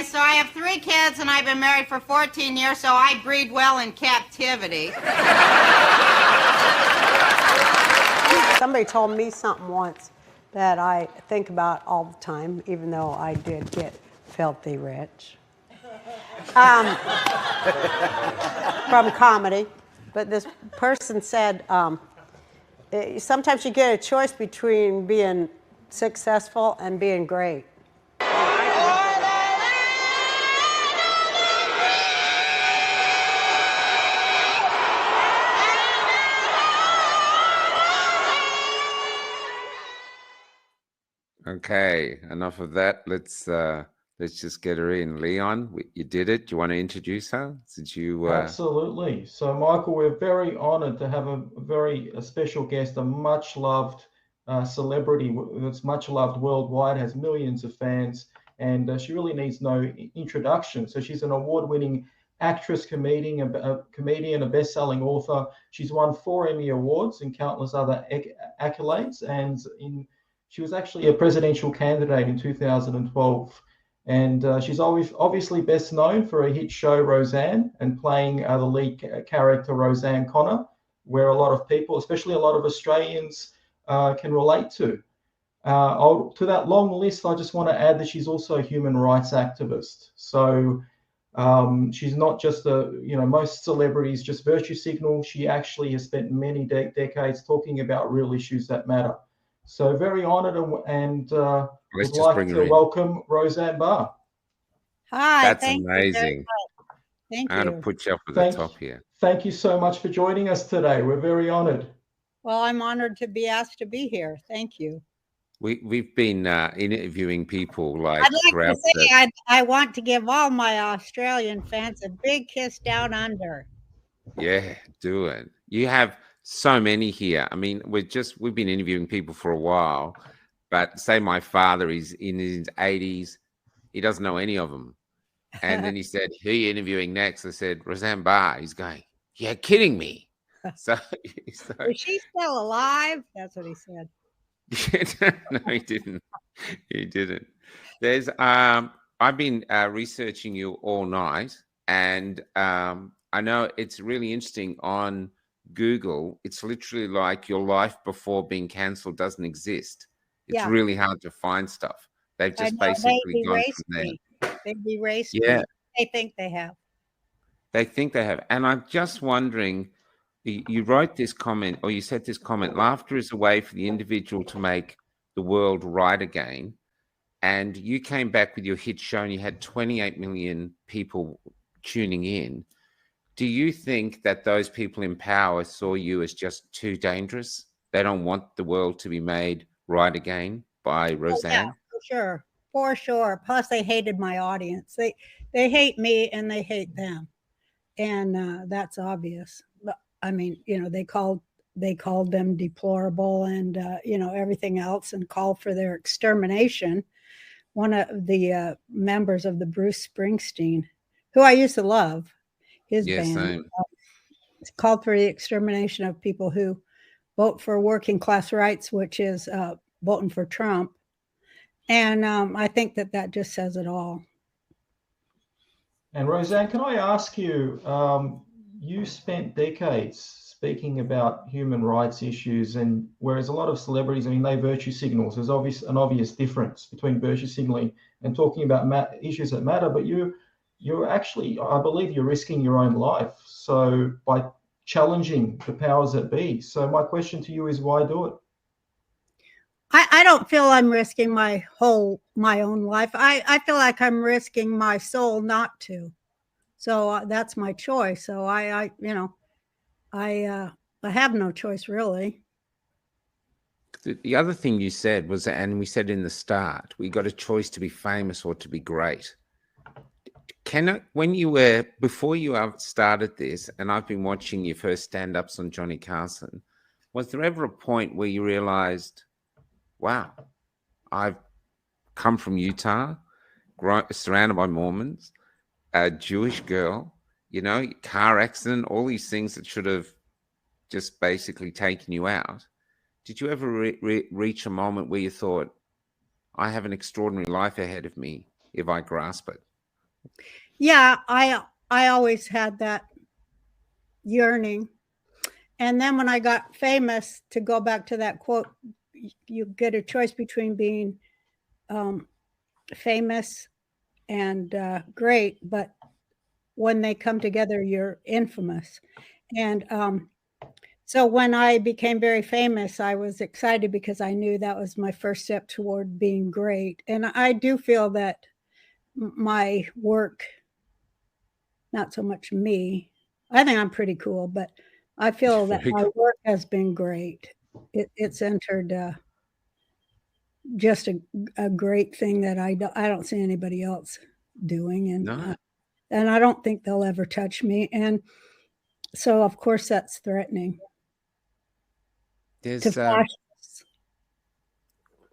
so I have 3 kids, and I've been married for 14 years, so I breed well in captivity. Somebody told me something once that I think about all the time, even though I did get filthy rich from comedy. But this person said, sometimes you get a choice between being successful and being great. Okay, enough of that. Let's just get her in. Leon, you did it. Do you want to introduce her? Did you? Absolutely. So, Michael, we're very honoured to have a very special guest, a much-loved celebrity that's much-loved worldwide, has millions of fans, and she really needs no introduction. So she's an award-winning actress, comedian, a best-selling author. She's won 4 Emmy Awards and countless other accolades, and she was actually a presidential candidate in 2012. And she's obviously best known for a hit show, Roseanne, and playing the lead character, Roseanne Connor, where a lot of people, especially a lot of Australians, can relate to. To that long list, I just want to add that she's also a human rights activist. So she's not just most celebrities just virtue signal. She actually has spent many decades talking about real issues that matter. So very honoured and would like to welcome Rosanne Barr. Hi. That's amazing. Thank you. I'm going to put you up at the top here. Thank you so much for joining us today. We're very honoured. Well, I'm honoured to be asked to be here. Thank you. We've been interviewing people like. I'd like to say I want to give all my Australian fans a big kiss down under. Yeah, do it. You have so many here. I mean, we've been interviewing people for a while, but say my father is in his 80s, he doesn't know any of them. And then he said, "Who are you interviewing next?" I said, "Rosanne Barr." He's going, "You're kidding me." So is she still alive? That's what he said. No, he didn't. He didn't. There's I've been researching you all night, and I know it's really interesting on Google. It's literally like your life before being cancelled doesn't exist. It's really hard to find stuff. They've just basically gone from there. They've erased me. They think they have. They think they have. And I'm just wondering, you wrote this comment, or you said this comment, laughter is a way for the individual to make the world right again. And you came back with your hit show and you had 28 million people tuning in. Do you think that those people in power saw you as just too dangerous? They don't want the world to be made right again by Roseanne? Yeah, for sure. Plus, they hated my audience. They hate me and they hate them, and that's obvious. But I mean, they called them deplorable and everything else, and called for their extermination. One of the members of the Bruce Springsteen, who I used to love, his band, called for the extermination of people who vote for working class rights, which is voting for Trump. And I think that just says it all. And Roseanne, can I ask you, you spent decades speaking about human rights issues, and whereas a lot of celebrities, I mean, they virtue signals. There's an obvious difference between virtue signaling and talking about issues that matter, but you're actually, I believe you're risking your own life. So by challenging the powers that be. So my question to you is, why do it? I don't feel I'm risking my own life. I feel like I'm risking my soul not to. So that's my choice. So I have no choice really. The other thing you said was, and we said in the start, we got a choice to be famous or to be great. Before you started this, and I've been watching your first stand-ups on Johnny Carson, was there ever a point where you realized, wow, I've come from Utah, surrounded by Mormons, a Jewish girl, car accident, all these things that should have just basically taken you out. Did you ever reach a moment where you thought, I have an extraordinary life ahead of me if I grasp it? Yeah, I always had that yearning. And then when I got famous, to go back to that quote, you get a choice between being famous and great, but when they come together, you're infamous. And so when I became very famous, I was excited because I knew that was my first step toward being great. And I do feel that my work, not so much me, I think I'm pretty cool, but I feel that my work has been great. It's entered just a great thing that I don't see anybody else doing, and I don't think they'll ever touch me. And so, of course, that's threatening. There's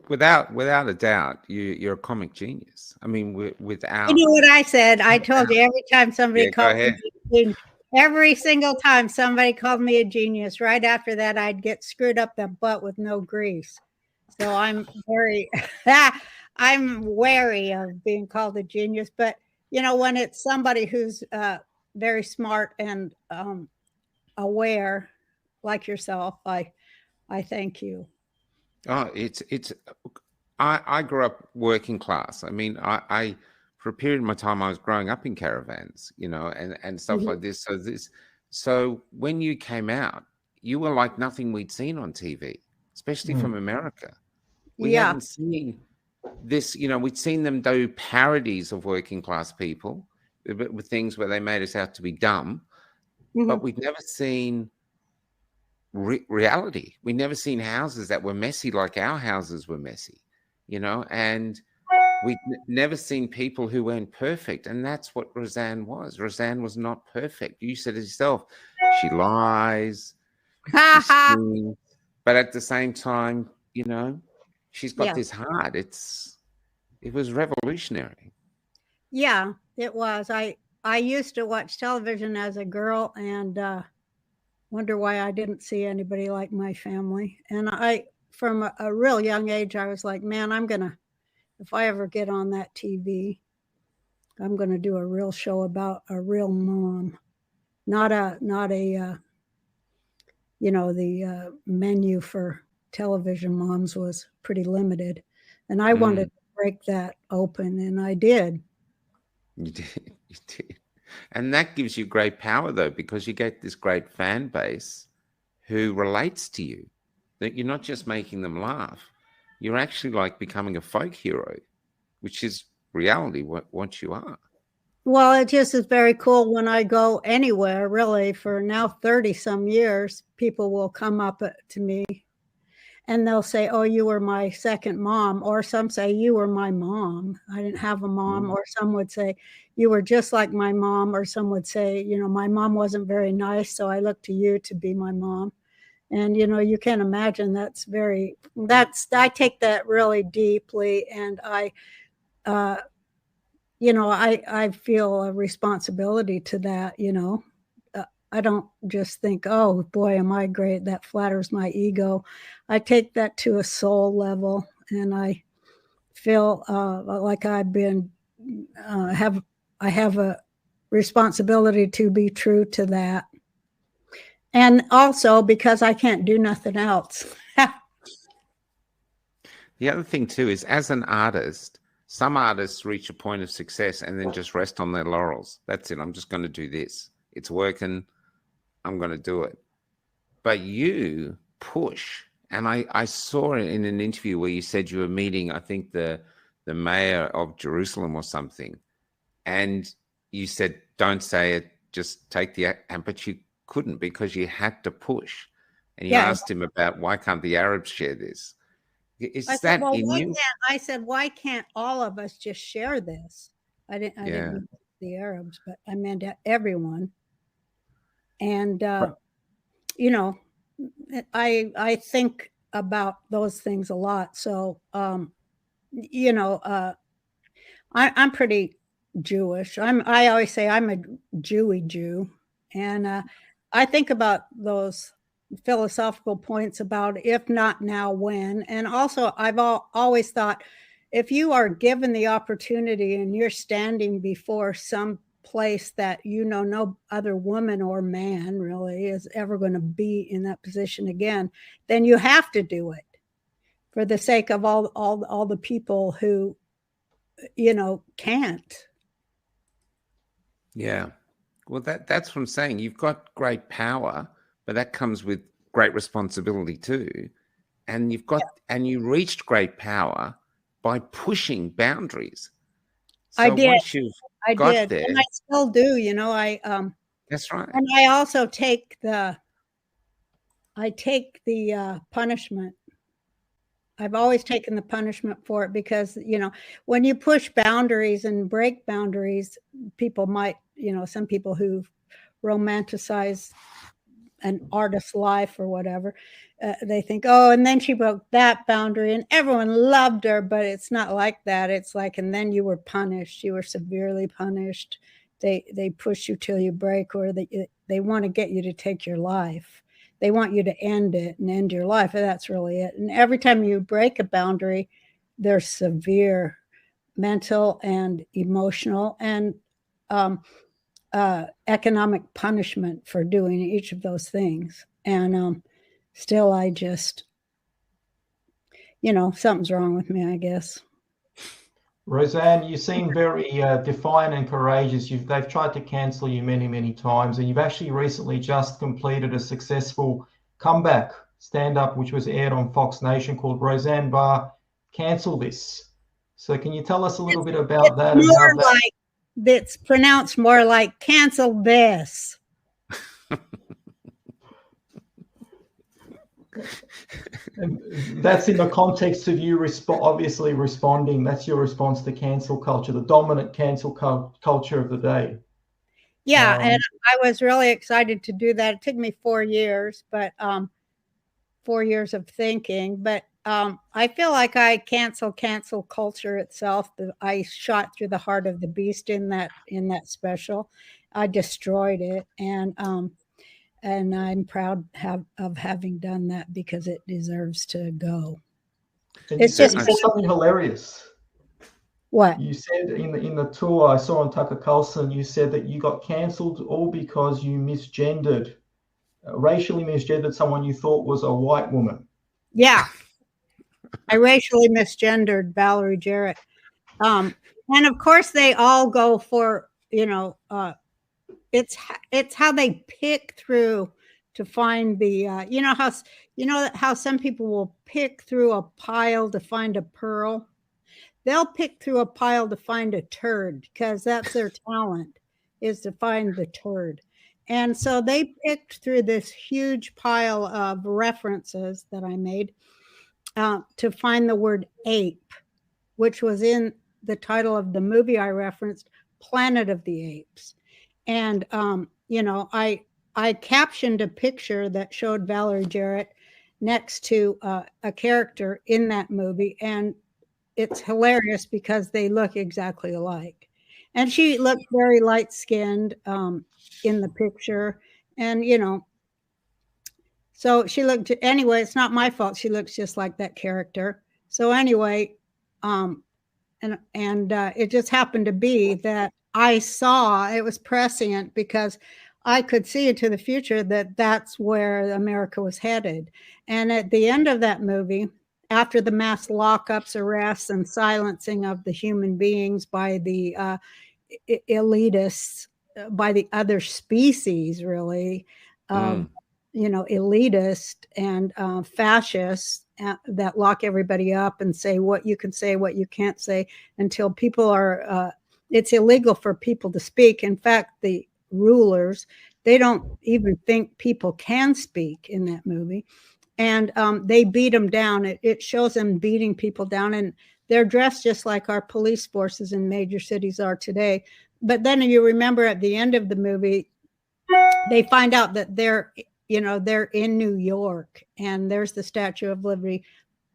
without a doubt, you're a comic genius. I mean, without. You know what I said? I told you every time somebody called me a genius, every single time somebody called me a genius, right after that, I'd get screwed up the butt with no grease. So I'm very, I'm wary of being called a genius. But you know, when it's somebody who's very smart and aware, like yourself, I thank you. Oh, I grew up working class. I mean, I for a period of my time I was growing up in caravans, you know, and stuff like this. So when you came out, you were like nothing we'd seen on TV, especially from America. We hadn't seen this, you know, we'd seen them do parodies of working class people with things where they made us out to be dumb, but we'd never seen reality. We'd never seen houses that were messy like our houses were messy, you know, and we'd never seen people who weren't perfect. And that's what Roseanne was. Roseanne was not perfect. You said it yourself. She lies, she schemes, but at the same time, you know, she's got this heart. It was revolutionary. Yeah, it was. I used to watch television as a girl and wonder why I didn't see anybody like my family. And from a real young age, I was like, man, if I ever get on that TV, I'm going to do a real show about a real mom, not a you know, the menu for television moms was pretty limited. And I wanted to break that open, and I did. You did. And that gives you great power, though, because you get this great fan base who relates to you, that you're not just making them laugh. You're actually like becoming a folk hero, which is reality, what you are. Well, it just is very cool when I go anywhere, really, for now 30 some years, people will come up to me and they'll say, oh, you were my second mom. Or some say, you were my mom. I didn't have a mom. Or some would say, you were just like my mom. Or some would say, you know, my mom wasn't very nice, so I look to you to be my mom. And, you know, you can imagine I take that really deeply. And you know, I feel a responsibility to that, you know. I don't just think, oh, boy, am I great. That flatters my ego. I take that to a soul level, and I feel like I have a responsibility to be true to that. And also because I can't do nothing else. The other thing, too, is as an artist, some artists reach a point of success and then just rest on their laurels. That's it. I'm just going to do this. It's working. I'm going to do it. But you push. And I saw it in an interview where you said you were meeting, I think, the mayor of Jerusalem or something. And you said, don't say it, just take the act. But you couldn't because you had to push. And you asked him about why can't the Arabs share this? I said, why can't all of us just share this? I didn't mean the Arabs, but I meant everyone. And, you know, I think about those things a lot. So, you know, I'm pretty Jewish. I always say I'm a Jewy Jew. And I think about those philosophical points about if not now, when. And also, I've always thought, if you are given the opportunity and you're standing before some place that no other woman or man really is ever going to be in that position again, then you have to do it for the sake of all the people who can't. Yeah. Well, that's what I'm saying. You've got great power, but that comes with great responsibility too. And you reached great power by pushing boundaries. So I did. once you've got there, and I still do. That's right. And I also take the punishment. I've always taken the punishment for it because, when you push boundaries and break boundaries, people might, some people who romanticize an artist's life or whatever, they think, oh, and then she broke that boundary and everyone loved her, but it's not like that. It's like, and then you were punished. You were severely punished. They push you till you break, or they want to get you to take your life. They want you to end it and end your life. And that's really it. And every time you break a boundary, there's severe mental and emotional and economic punishment for doing each of those things. And still, I just, something's wrong with me, I guess. Roseanne, you seem very defiant and courageous. They've tried to cancel you many, many times, and you've actually recently just completed a successful comeback stand-up, which was aired on Fox Nation, called Rosanne Barr, Cancel This. So can you tell us a little bit about that? And how it's pronounced more like cancel this. And that's in the context of you obviously responding. That's your response to cancel culture, the dominant cancel culture of the day. Yeah, and I was really excited to do that. It took me 4 years, but 4 years of thinking. But I feel like I cancel culture itself. I shot through the heart of the beast in that special. I destroyed it, and I'm proud of having done that because it deserves to go. And it's just something hilarious. What? You said in the tour I saw on Tucker Carlson, you said that you got cancelled all because you misgendered, racially misgendered someone you thought was a white woman. Yeah. I racially misgendered Valerie Jarrett. And of course they all go for, it's how they pick through to find the how some people will pick through a pile to find a pearl. They'll pick through a pile to find a turd because that's their talent, is to find the turd. And so they picked through this huge pile of references that I made to find the word ape, which was in the title of the movie I referenced, Planet of the Apes. And, I captioned a picture that showed Valerie Jarrett next to a character in that movie. And it's hilarious because they look exactly alike. And she looked very light-skinned in the picture. And, so she looked, anyway, it's not my fault. She looks just like that character. So anyway, and it just happened to be that I saw, it was prescient because I could see into the future that that's where America was headed. And at the end of that movie, after the mass lockups, arrests, and silencing of the human beings by the elitists, by the other species, really, elitist and fascists that lock everybody up and say what you can say, what you can't say, until people are, it's illegal for people to speak. In fact, the rulers, they don't even think people can speak in that movie. And they beat them down. It shows them beating people down, and they're dressed just like our police forces in major cities are today. But then you remember at the end of the movie, they find out that they're in New York, and there's the Statue of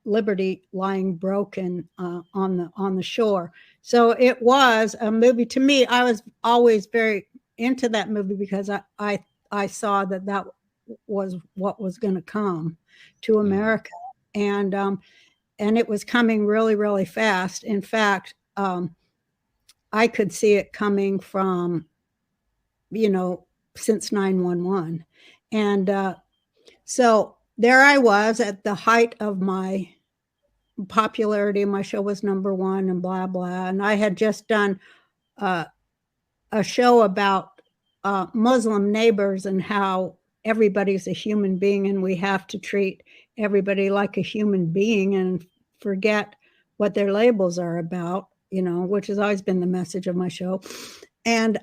Liberty lying broken on the shore. So it was a movie. To me, I was always very into that movie because I saw that was what was going to come to America. And it was coming really, really fast. In fact, I could see it coming from, since 9/11. And so there I was at the height of my popularity. My show was #1 and blah, blah. And I had just done a show about Muslim neighbors and how everybody's a human being and we have to treat everybody like a human being and forget what their labels are about, which has always been the message of my show. And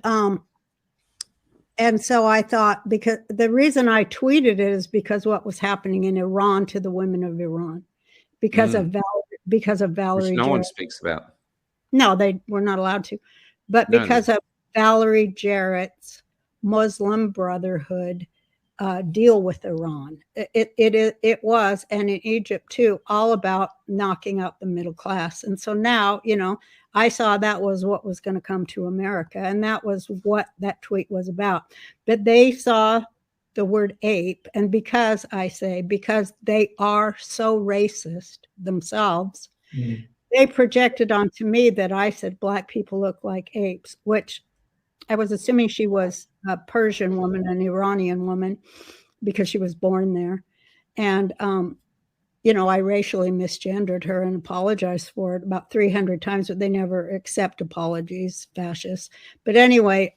so I thought, because the reason I tweeted it is because what was happening in Iran to the women of Iran, because of Valerie Which no Jarrett. one speaks about. No, they were not allowed to, but because of Valerie Jarrett's Muslim Brotherhood deal with Iran. It was, and in Egypt too, all about knocking out the middle class. And so now, I saw that was what was going to come to America, and that was what that tweet was about. But they saw the word ape, and because they are so racist themselves, they projected onto me that I said Black people look like apes, which I was assuming she was a Persian woman, an Iranian woman, because she was born there. And, I racially misgendered her and apologized for it about 300 times, but they never accept apologies, fascists. But anyway,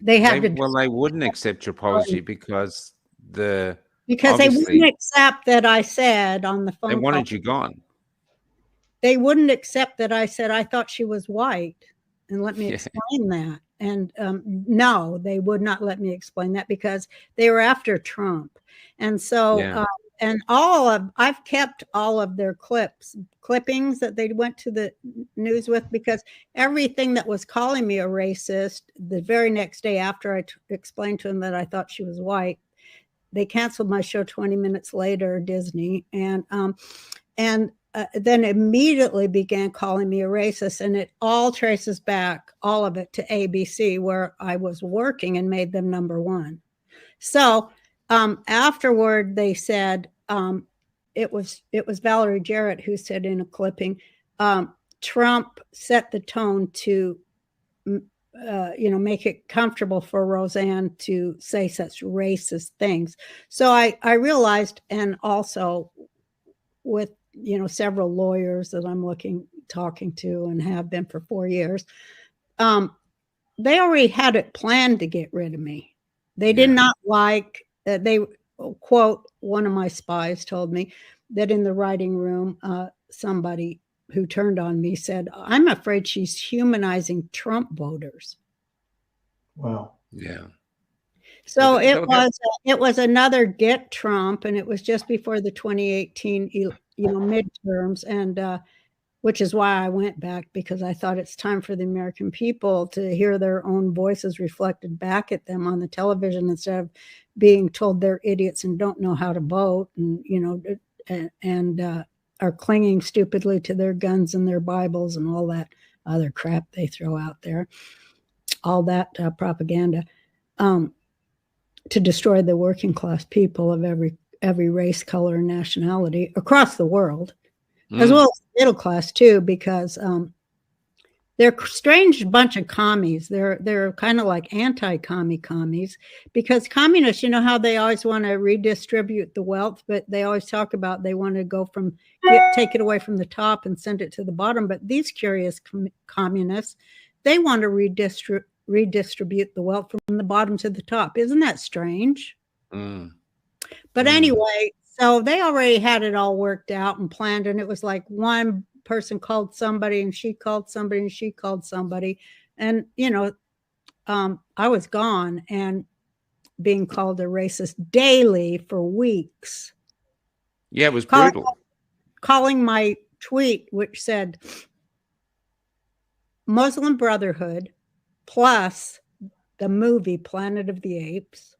they wouldn't accept your apology because they wouldn't accept that I said on the phone. They wanted you gone. They wouldn't accept that I said I thought she was white. And let me explain that. And no, they would not let me explain that because they were after Trump. And so, I've kept all of their clippings that they went to the news with, because everything that was calling me a racist, the very next day after I explained to them that I thought she was white, they canceled my show 20 minutes later, Disney. And then immediately began calling me a racist, and it all traces back, all of it, to ABC, where I was working and made them #1. So afterward, they said it was Valerie Jarrett who said in a clipping, Trump set the tone to make it comfortable for Roseanne to say such racist things. So I realized, and also with several lawyers that I'm talking to and have been for 4 years, they already had it planned to get rid of me. They did not like, they quote, one of my spies told me that in the writing room, somebody who turned on me said, I'm afraid she's humanizing Trump voters. Wow. Yeah. So it was another get Trump, and it was just before the 2018 midterms, and which is why I went back, because I thought it's time for the American people to hear their own voices reflected back at them on the television, instead of being told they're idiots and don't know how to vote, and are clinging stupidly to their guns and their Bibles and all that other crap they throw out there, all that propaganda, to destroy the working class people of every race, color, and nationality across the world, as well as the middle class too, because they're a strange bunch of commies. They're kind of like anti-commie commies, because communists, how they always want to redistribute the wealth, but they always talk about they want to go take it away from the top and send it to the bottom. But these curious communists, they want to redistribute the wealth from the bottom to the top. Isn't that strange? But anyway, so they already had it all worked out and planned, and it was like one person called somebody, and she called somebody, and she called somebody, and I was gone and being called a racist daily for weeks. Yeah, it was brutal. Calling my tweet, which said Muslim Brotherhood plus the movie Planet of the Apes,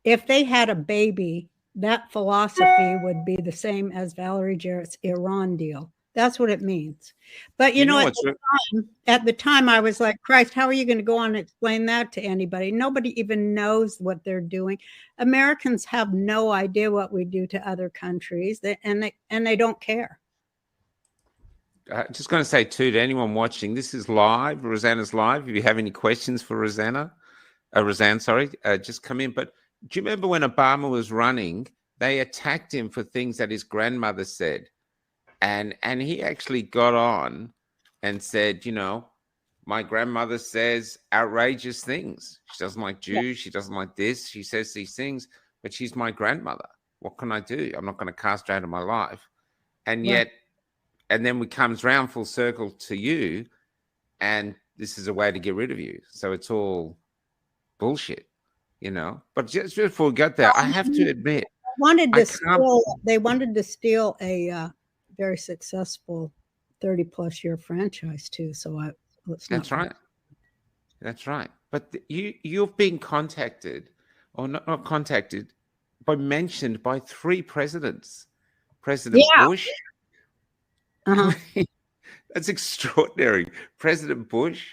if they had a baby, that philosophy would be the same as Valerie Jarrett's Iran deal. That's what it means. But You know at what's the time, I was like, Christ, how are you going to go on and explain that to anybody? Nobody even knows what they're doing. Americans have no idea what we do to other countries, and they don't care. just going to say too to anyone watching, this is live. Rosanna's live. If you have any questions for Rosanne, sorry, just come in. But do you remember when Obama was running, they attacked him for things that his grandmother said, and he actually got on and said, my grandmother says outrageous things. She doesn't like Jews. She doesn't like this. She says these things, but she's my grandmother. What can I do? I'm not going to cast her out of my life. And yet, and then it comes round full circle to you, and this is a way to get rid of you. So it's all bullshit, But just before we get there, I have to admit, they wanted to steal a very successful 30-plus year franchise too. So that's right. That's right. But you've been contacted, or not contacted, mentioned by 3 presidents. President Bush. Uh-huh. That's extraordinary. President Bush,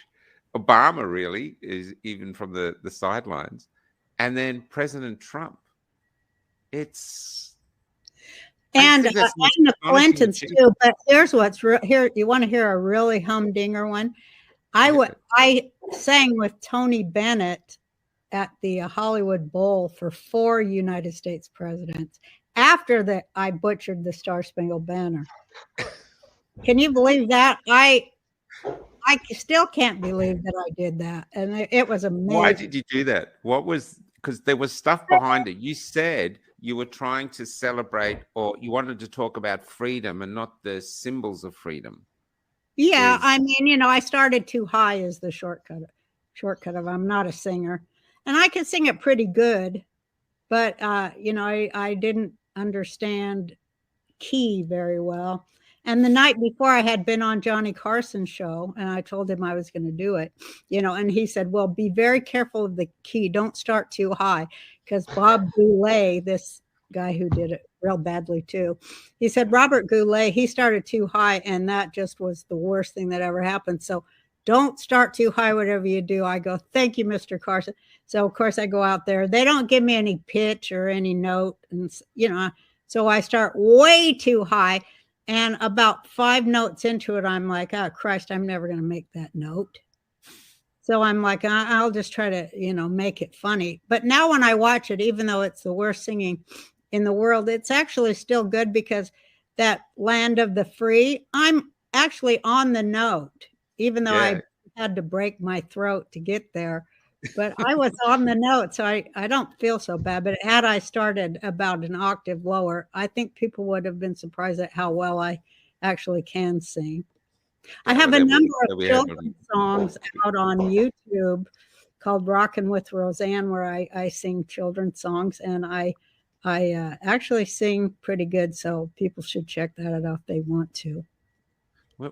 Obama really is even from the sidelines, and then President Trump. And the Clintons too. But here's what's here. You want to hear a really humdinger one? I sang with Tony Bennett at the Hollywood Bowl for 4 United States presidents. After that, I butchered the Star Spangled Banner. Can you believe that? I still can't believe that I did that, and it was amazing. Why did you do that? Because there was stuff behind it. You said you were trying to celebrate, or you wanted to talk about freedom and not the symbols of freedom. Yeah, I mean, I started too high as the shortcut of I'm not a singer, and I can sing it pretty good, but I didn't understand key very well. And the night before, I had been on Johnny Carson's show, and I told him I was going to do it, and he said, well, be very careful of the key. Don't start too high, because Bob Goulet, this guy who did it real badly too, he said, Robert Goulet, he started too high, and that just was the worst thing that ever happened. So don't start too high, whatever you do. I go, thank you, Mr. Carson. So, of course, I go out there. They don't give me any pitch or any note, and, so I start way too high. And about 5 notes into it, I'm like, oh, Christ, I'm never going to make that note. So I'm like, I'll just try to, make it funny. But now when I watch it, even though it's the worst singing in the world, it's actually still good, because that land of the free, I'm actually on the note, even though I had to break my throat to get there. But I was on the note, so I don't feel so bad. But had I started about an octave lower, I think people would have been surprised at how well I actually can sing. I have a number of children's songs out on YouTube called Rockin' with Roseanne, where I sing children's songs, and I actually sing pretty good, so people should check that out if they want to.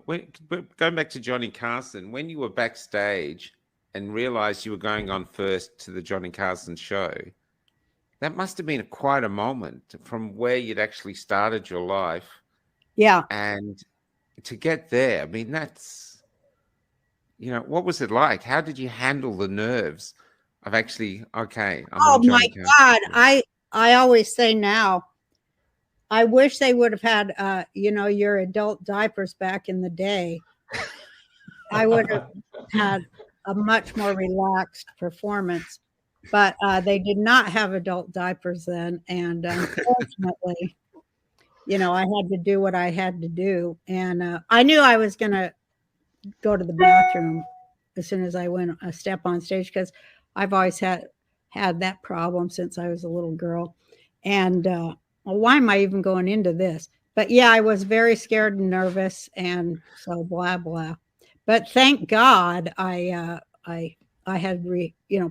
Going back to Johnny Carson, when you were backstage and realized you were going on first to the Johnny Carson show, that must have been quite a moment from where you'd actually started your life. Yeah. And to get there, I mean, that's, what was it like? How did you handle the nerves of actually, okay. Oh my God. I always say now, I wish they would have had, your adult diapers back in the day. I would have had a much more relaxed performance, but they did not have adult diapers then. And unfortunately, I had to do what I had to do. And I knew I was going to go to the bathroom as soon as I went a step on stage, because I've always had that problem since I was a little girl. And why am I even going into this? But yeah, I was very scared and nervous, and so blah, blah. But thank God I had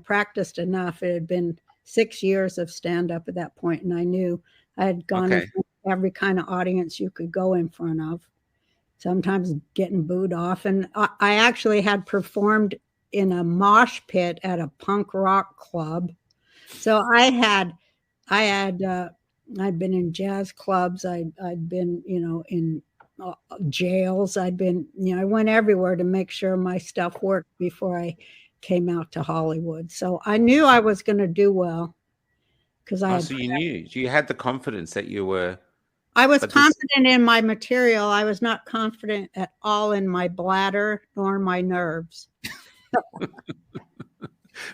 practiced enough. It had been 6 years of stand-up at that point, and I knew I had gone in front of every kind of audience you could go in front of, sometimes getting booed off. And I actually had performed in a mosh pit at a punk rock club. So I'd been in jazz clubs. I'd been, in jails. I'd been, I went everywhere to make sure my stuff worked before I came out to Hollywood. So I knew I was going to do well because I So you knew, you had the confidence that you were. I was confident in my material. I was not confident at all in my bladder nor my nerves.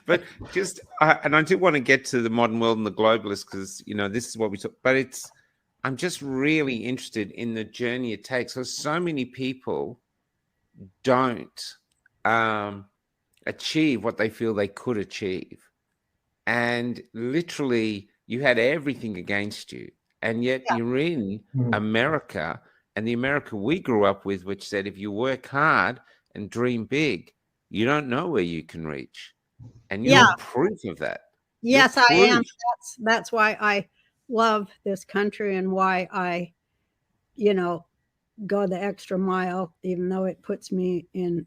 But just, and I do want to get to the modern world and the globalists because, this is what we talk, but I'm just really interested in the journey it takes because so many people don't achieve what they feel they could achieve. And literally you had everything against you. And yet you're in America, and the America we grew up with, which said if you work hard and dream big, you don't know where you can reach. And you're proof of that. Yes, I am. That's why I love this country and why I, go the extra mile, even though it puts me in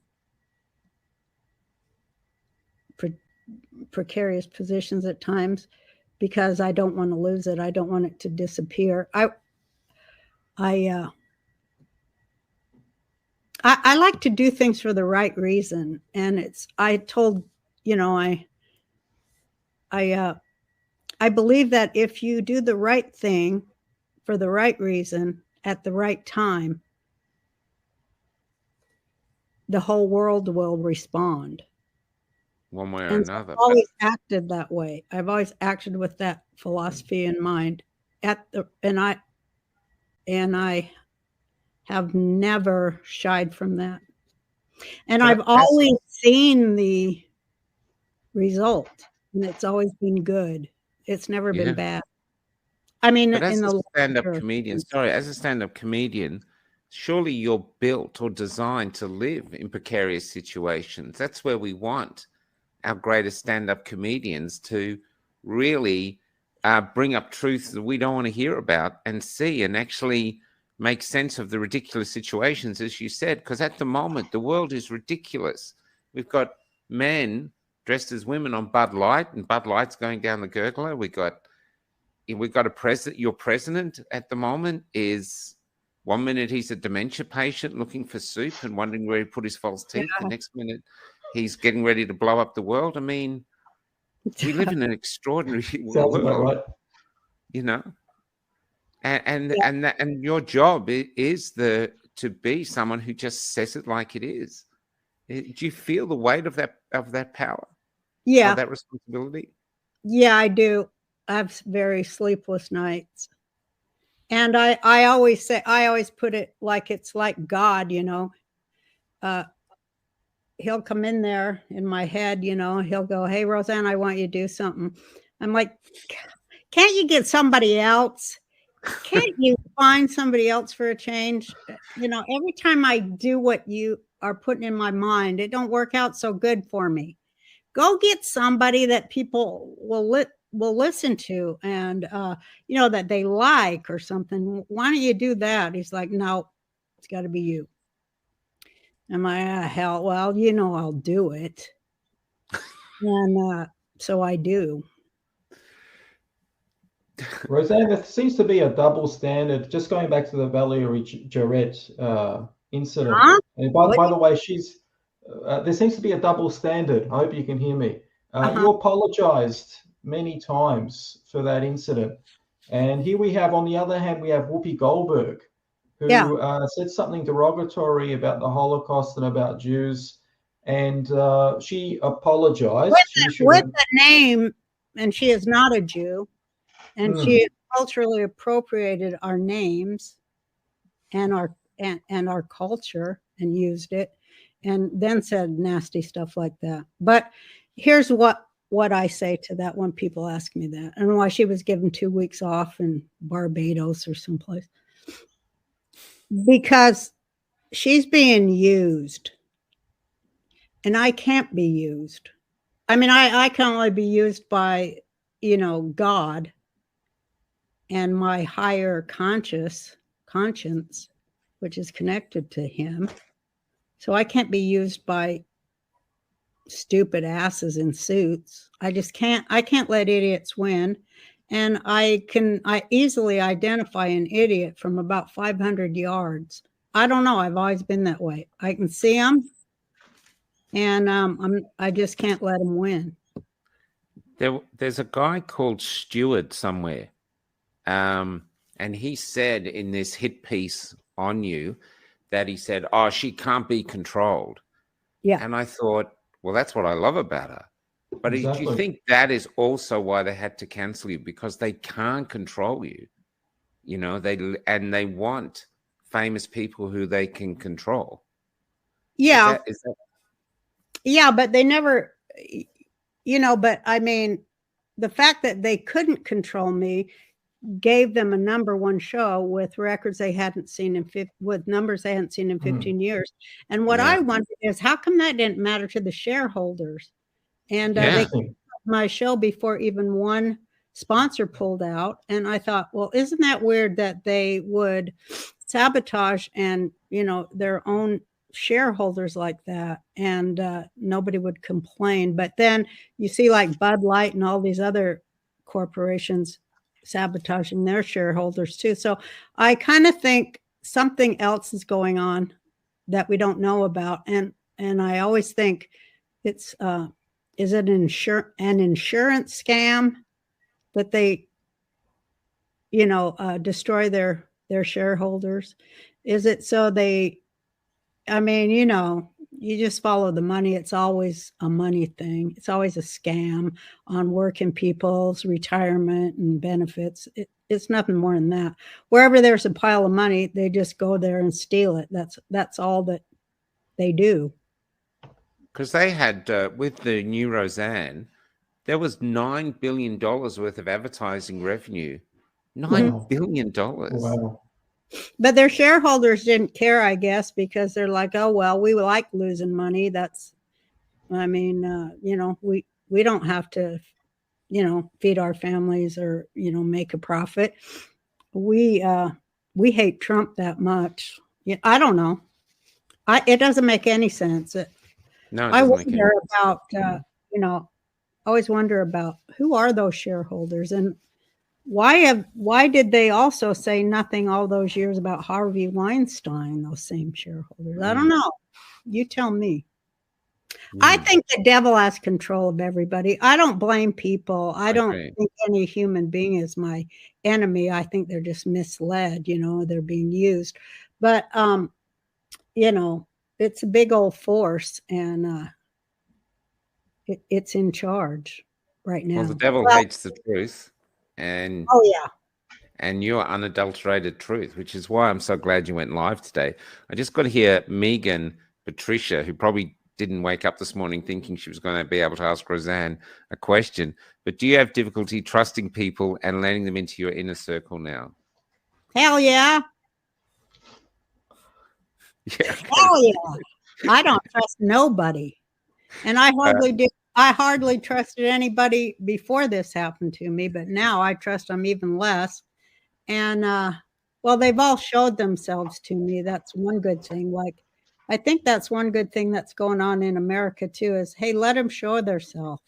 precarious positions at times, because I don't want to lose it. I don't want it to disappear. I like to do things for the right reason. And I believe that if you do the right thing for the right reason at the right time, the whole world will respond. One way or another. I've always acted that way. I've always acted with that philosophy in mind. And I have never shied from that. And I've always seen the result, and it's always been good. It's never been bad. I mean, but as a stand-up comedian, surely you're built or designed to live in precarious situations. That's where we want our greatest stand-up comedians to really bring up truths that we don't want to hear about and see and actually make sense of the ridiculous situations, as you said, because at the moment, the world is ridiculous. We've got men dressed as women on Bud Light, and Bud Light's going down the gurgler. We've got a president. Your president at the moment is, one minute he's a dementia patient looking for soup and wondering where he put his false teeth. The next minute he's getting ready to blow up the world. I mean, we live in an extraordinary world, right. And your job is to be someone who just says it like it is. Do you feel the weight of that power? Yeah. Of that responsibility? Yeah, I do. I have very sleepless nights. And I always put it like it's like God, he'll come in there in my head, he'll go, "Hey, Roseanne, I want you to do something." I'm like, "Can't you get somebody else? Can't you find somebody else for a change?" Every time I do what you are putting in my mind, it don't work out so good for me. Go get somebody that people will listen to and, that they like or something. Why don't you do that? He's like, "No, it's got to be you." I'm like, hell, well, I'll do it. And so I do. Roseanne, there seems to be a double standard. Just going back to the Valerie Jarrett incident. Huh? And by the way, there seems to be a double standard. I hope you can hear me. You apologized many times for that incident. And here we have, on the other hand, we have Whoopi Goldberg, who said something derogatory about the Holocaust and about Jews. And she apologized. With the name, and she is not a Jew. And she culturally appropriated our names and our culture and used it, and then said nasty stuff like that. But here's what I say to that when people ask me that, and why she was given 2 weeks off in Barbados or someplace. Because she's being used, and I can't be used. I mean, I can only be used by, God and my higher conscience, which is connected to him. So I can't be used by stupid asses in suits. I can't let idiots win. And I easily identify an idiot from about 500 yards. I don't know. I've always been that way. I can see them, and I just can't let them win. There's a guy called Stewart somewhere, and he said in this hit piece on you that he said, "Oh, she can't be controlled." Yeah. And I thought, well, that's what I love about her. But do you Exactly. think that is also why they had to cancel you? Because they can't control you, you know, they want famous people who they can control. Yeah. Is that Yeah, but they never, but I mean, the fact that they couldn't control me gave them a #1 show with records they hadn't seen with numbers they hadn't seen in 15 years. And what I wondered is, how come that didn't matter to the shareholders? And they Interesting. my show before even one sponsor pulled out. And I thought, well, isn't that weird that they would sabotage and, their own shareholders like that, and nobody would complain. But then you see like Bud Light and all these other corporations sabotaging their shareholders too. So I kind of think something else is going on that we don't know about. And I always think it's is it an insurance scam that they destroy their shareholders? Is it so they, I mean, you just follow the money. It's always a money thing. It's always a scam on working people's retirement and benefits. It's nothing more than that. Wherever there's a pile of money, they just go there and steal it. That's all that they do. because they had with the new Roseanne, there was $9 billion worth of advertising revenue. $9 billion. Wow. But their shareholders didn't care, I guess, because they're like, oh, well, we like losing money. I mean, we don't have to, feed our families or, make a profit. We hate Trump that much. I don't know. It doesn't make any sense. No, it I doesn't make wonder any about, always wonder about who are those shareholders, and why did they also say nothing all those years about Harvey Weinstein, those same shareholders? I don't know. You tell me. I think the devil has control of everybody. I don't blame people. I don't think any human being is my enemy. I think they're just misled, they're being used. But it's a big old force, and it's in charge right now. Well, the devil hates the truth, and and your unadulterated truth, which is why I'm so glad you went live today. I just got to hear Megan Patricia, who probably didn't wake up this morning thinking she was going to be able to ask Roseanne a question. But do you have difficulty trusting people and letting them into your inner circle now? Hell yeah. Yeah. Hell yeah. I don't trust nobody. And I hardly did. I hardly trusted anybody before this happened to me, but now I trust them even less. And well, they've all showed themselves to me. That's one good thing. Like, I think that's one good thing that's going on in America too, is, hey, let them show themselves.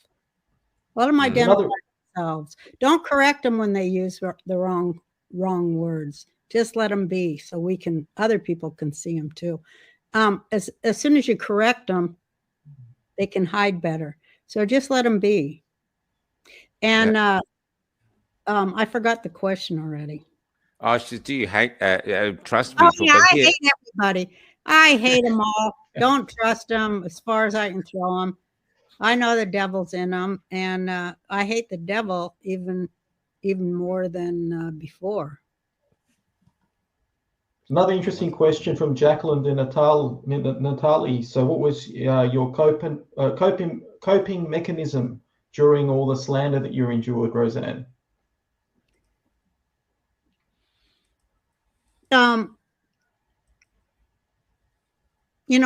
Let them identify themselves. Don't correct them when they use the wrong words. Just let them be, so other people can see them too. As soon as you correct them, they can hide better. So just let them be. And I forgot the question already. Oh, do you hate trust people? Oh, yeah, I hate everybody. I hate them all. Don't trust them as far as I can throw them. I know the devil's in them, and I hate the devil even more than before. Another interesting question from Jacqueline de Natali. So, what was your coping mechanism during all the slander that you endured, Roseanne?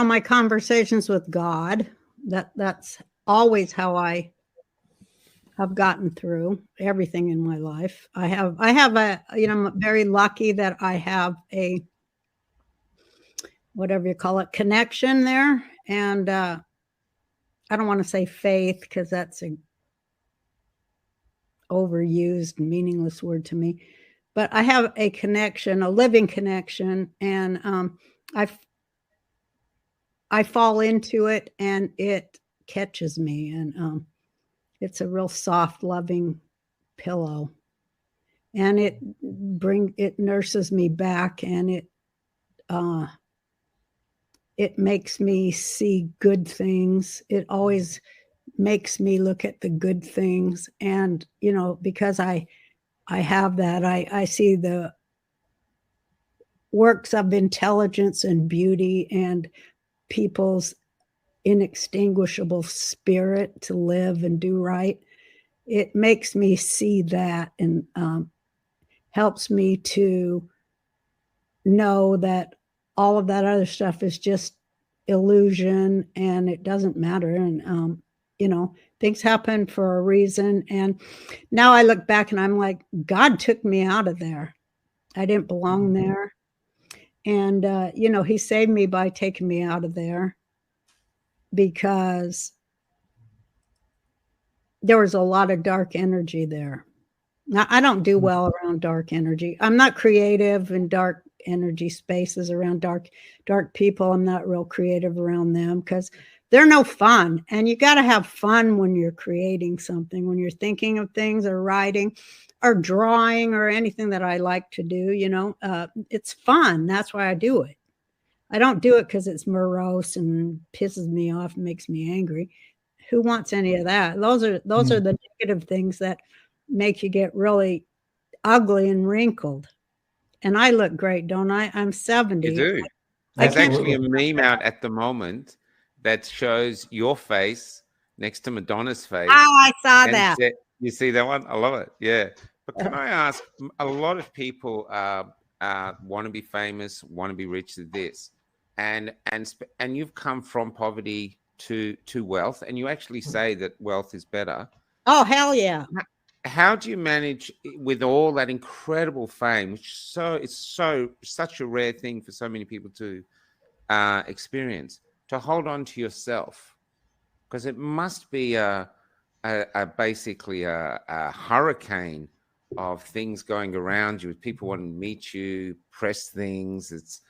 My conversations with God. That's always how I have gotten through everything in my life. I have I'm very lucky that I have a, whatever you call it, connection there. And I don't want to say faith, because that's a overused, meaningless word to me. But I have a connection, a living connection. And I fall into it and it catches me, and it's a real soft, loving pillow, and it nurses me back, and it makes me see good things. It always makes me look at the good things, and because I have that, I see the works of intelligence and beauty and people's inextinguishable spirit to live and do right. It makes me see that, and helps me to know that all of that other stuff is just illusion and it doesn't matter. And, things happen for a reason. And now I look back and I'm like, God took me out of there. I didn't belong there. And, he saved me by taking me out of there, because there was a lot of dark energy there. Now, I don't do well around dark energy. I'm not creative in dark energy spaces, around dark people. I'm not real creative around them because they're no fun. And you got to have fun when you're creating something, when you're thinking of things or writing or drawing or anything that I like to do. It's fun. That's why I do it. I don't do it because it's morose and pisses me off and makes me angry. Who wants any of that? Those are the negative things that make you get really ugly and wrinkled. And I look great, don't I? I'm 70. You do. I There's actually a meme out at the moment that shows your face next to Madonna's face. Oh, I saw and that. You see that one? I love it. Yeah. But can I ask, a lot of people want to be famous, want to be rich to this, and you've come from poverty to wealth, and you actually say that wealth is better. Oh, hell yeah. How do you manage with all that incredible fame, which it's such a rare thing for so many people to experience, to hold on to yourself? Because it must be basically a hurricane of things going around you, with people wanting to meet you, press things. It's,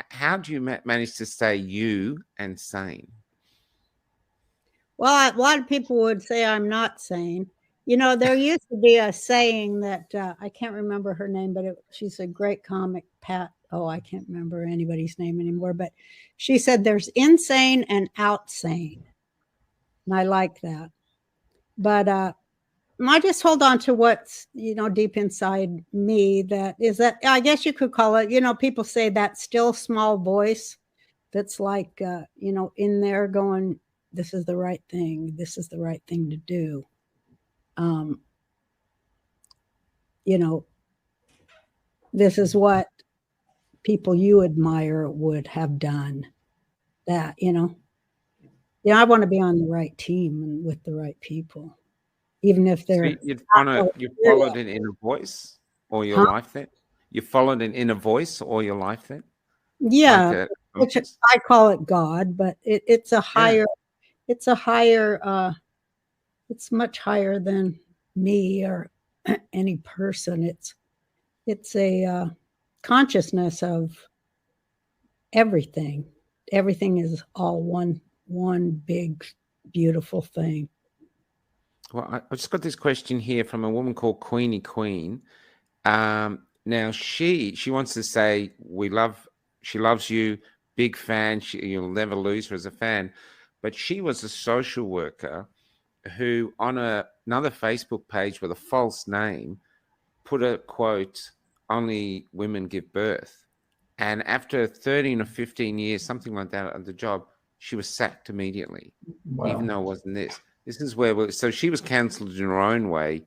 how do you manage to stay you and sane? Well, a lot of people would say I'm not sane. There used to be a saying that I can't remember her name, but she's a great comic, Pat. Oh, I can't remember anybody's name anymore. But she said there's insane and outsane. And I like that. But I just hold on to what's, deep inside me. That I guess you could call it, people say that still small voice that's like, in there going, this is the right thing. This is the right thing to do. This is what people you admire would have done. That, I want to be on the right team and with the right people, even if they're. So you followed an inner voice all your life then? You followed an inner voice all your life then? Yeah, which I call it God, but it's a higher. Yeah. It's a higher. It's much higher than me or any person. It's a consciousness of everything. Everything is all one big, beautiful thing. Well, I just got this question here from a woman called Queenie Queen. Now she wants to say she loves you, big fan. You'll never lose her as a fan. But she was a social worker who, on another Facebook page with a false name, put a quote, "Only women give birth." And after 13 or 15 years, something like that, on the job, she was sacked immediately. Wow. Even though it wasn't this. This is where so she was cancelled in her own way,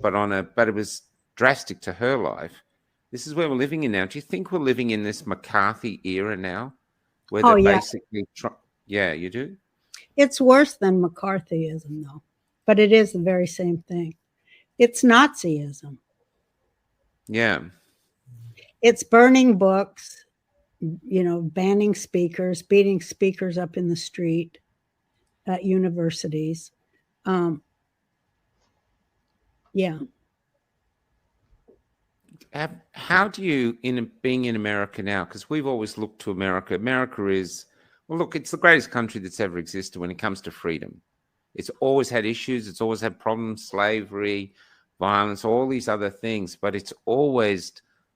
but it was drastic to her life. This is where we're living in now. Do you think we're living in this McCarthy era now, where they're basically? Yeah, you do. It's worse than McCarthyism, though, but it is the very same thing. It's Nazism. Yeah. It's burning books, banning speakers, beating speakers up in the street at universities. Yeah. how do you, being in America now, because we've always looked to America. America is, well, look, it's the greatest country that's ever existed when it comes to freedom. It's always had issues. It's always had problems, slavery, violence, all these other things. But it's always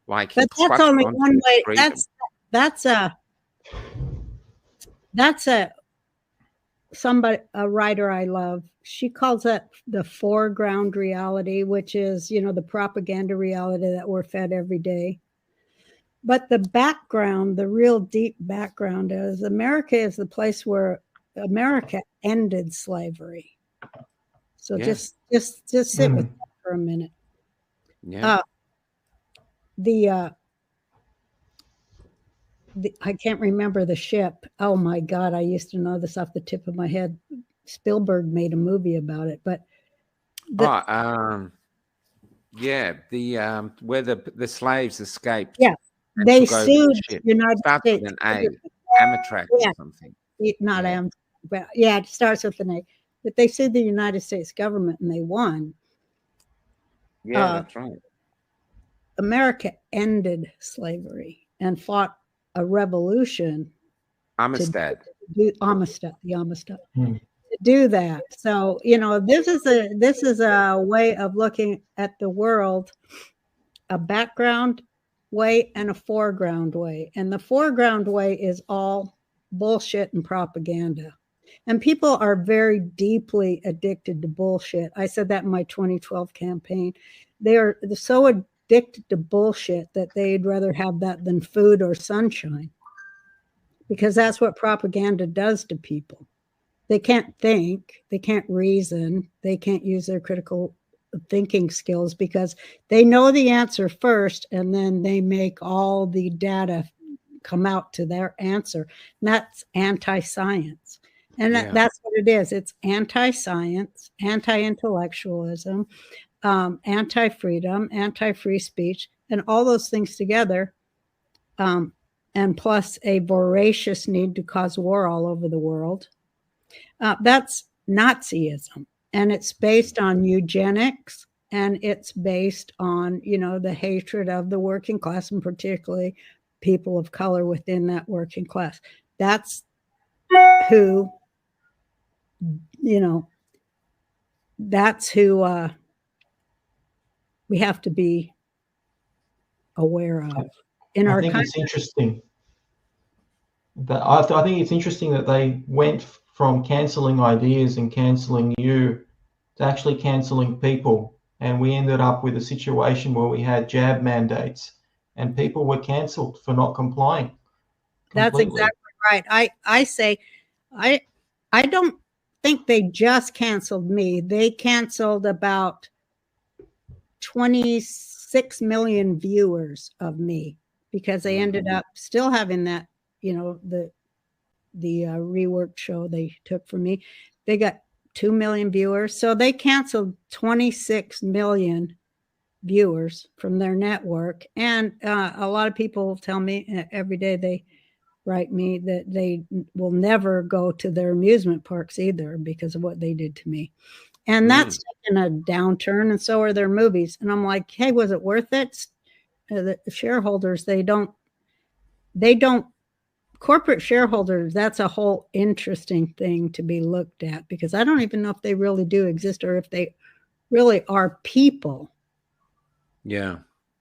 like, But that's only one way. freedom. That's a writer I love. She calls that the foreground reality, which is, the propaganda reality that we're fed every day. But the background, the real deep background, is America is the place where America ended slavery. So just sit with that for a minute. Yeah. I can't remember the ship. Oh my God, I used to know this off the tip of my head. Spielberg made a movie about it, but where the slaves escaped. Yeah, they sued the United States. With an A, Amtrak or something. Not Amtrak, but it starts with an A. But they sued the United States government and they won. Yeah, that's right. America ended slavery and fought a revolution. Amistad. To do that. So, this is a way of looking at the world, a background way and a foreground way. And the foreground way is all bullshit and propaganda. And people are very deeply addicted to bullshit. I said that in my 2012 campaign. They're so addicted to bullshit that they'd rather have that than food or sunshine, because that's what propaganda does to people. They can't think, they can't reason, they can't use their critical thinking skills because they know the answer first, and then they make all the data come out to their answer. And that's anti-science. And that's what it is. It's anti-science, anti-intellectualism, anti-freedom, anti-free speech, and all those things together, and plus a voracious need to cause war all over the world. That's Nazism, and it's based on eugenics, and it's based on, the hatred of the working class, and particularly people of color within that working class. That's who, we have to be aware of in our country. It's interesting that I think it's interesting that they went from cancelling ideas and cancelling you to actually cancelling people, and we ended up with a situation where we had jab mandates and people were cancelled for not complying completely. That's exactly right. I say I don't think they just canceled me. They canceled about 26 million viewers of me, because they ended up still having that, the reworked show they took from me. They got 2 million viewers. So they canceled 26 million viewers from their network. And a lot of people tell me every day, they write me that they will never go to their amusement parks either because of what they did to me. And that's taken a downturn, and so are their movies. And I'm like, hey, was it worth it? The shareholders, they don't, corporate shareholders, that's a whole interesting thing to be looked at, because I don't even know if they really do exist or if they really are people. Yeah.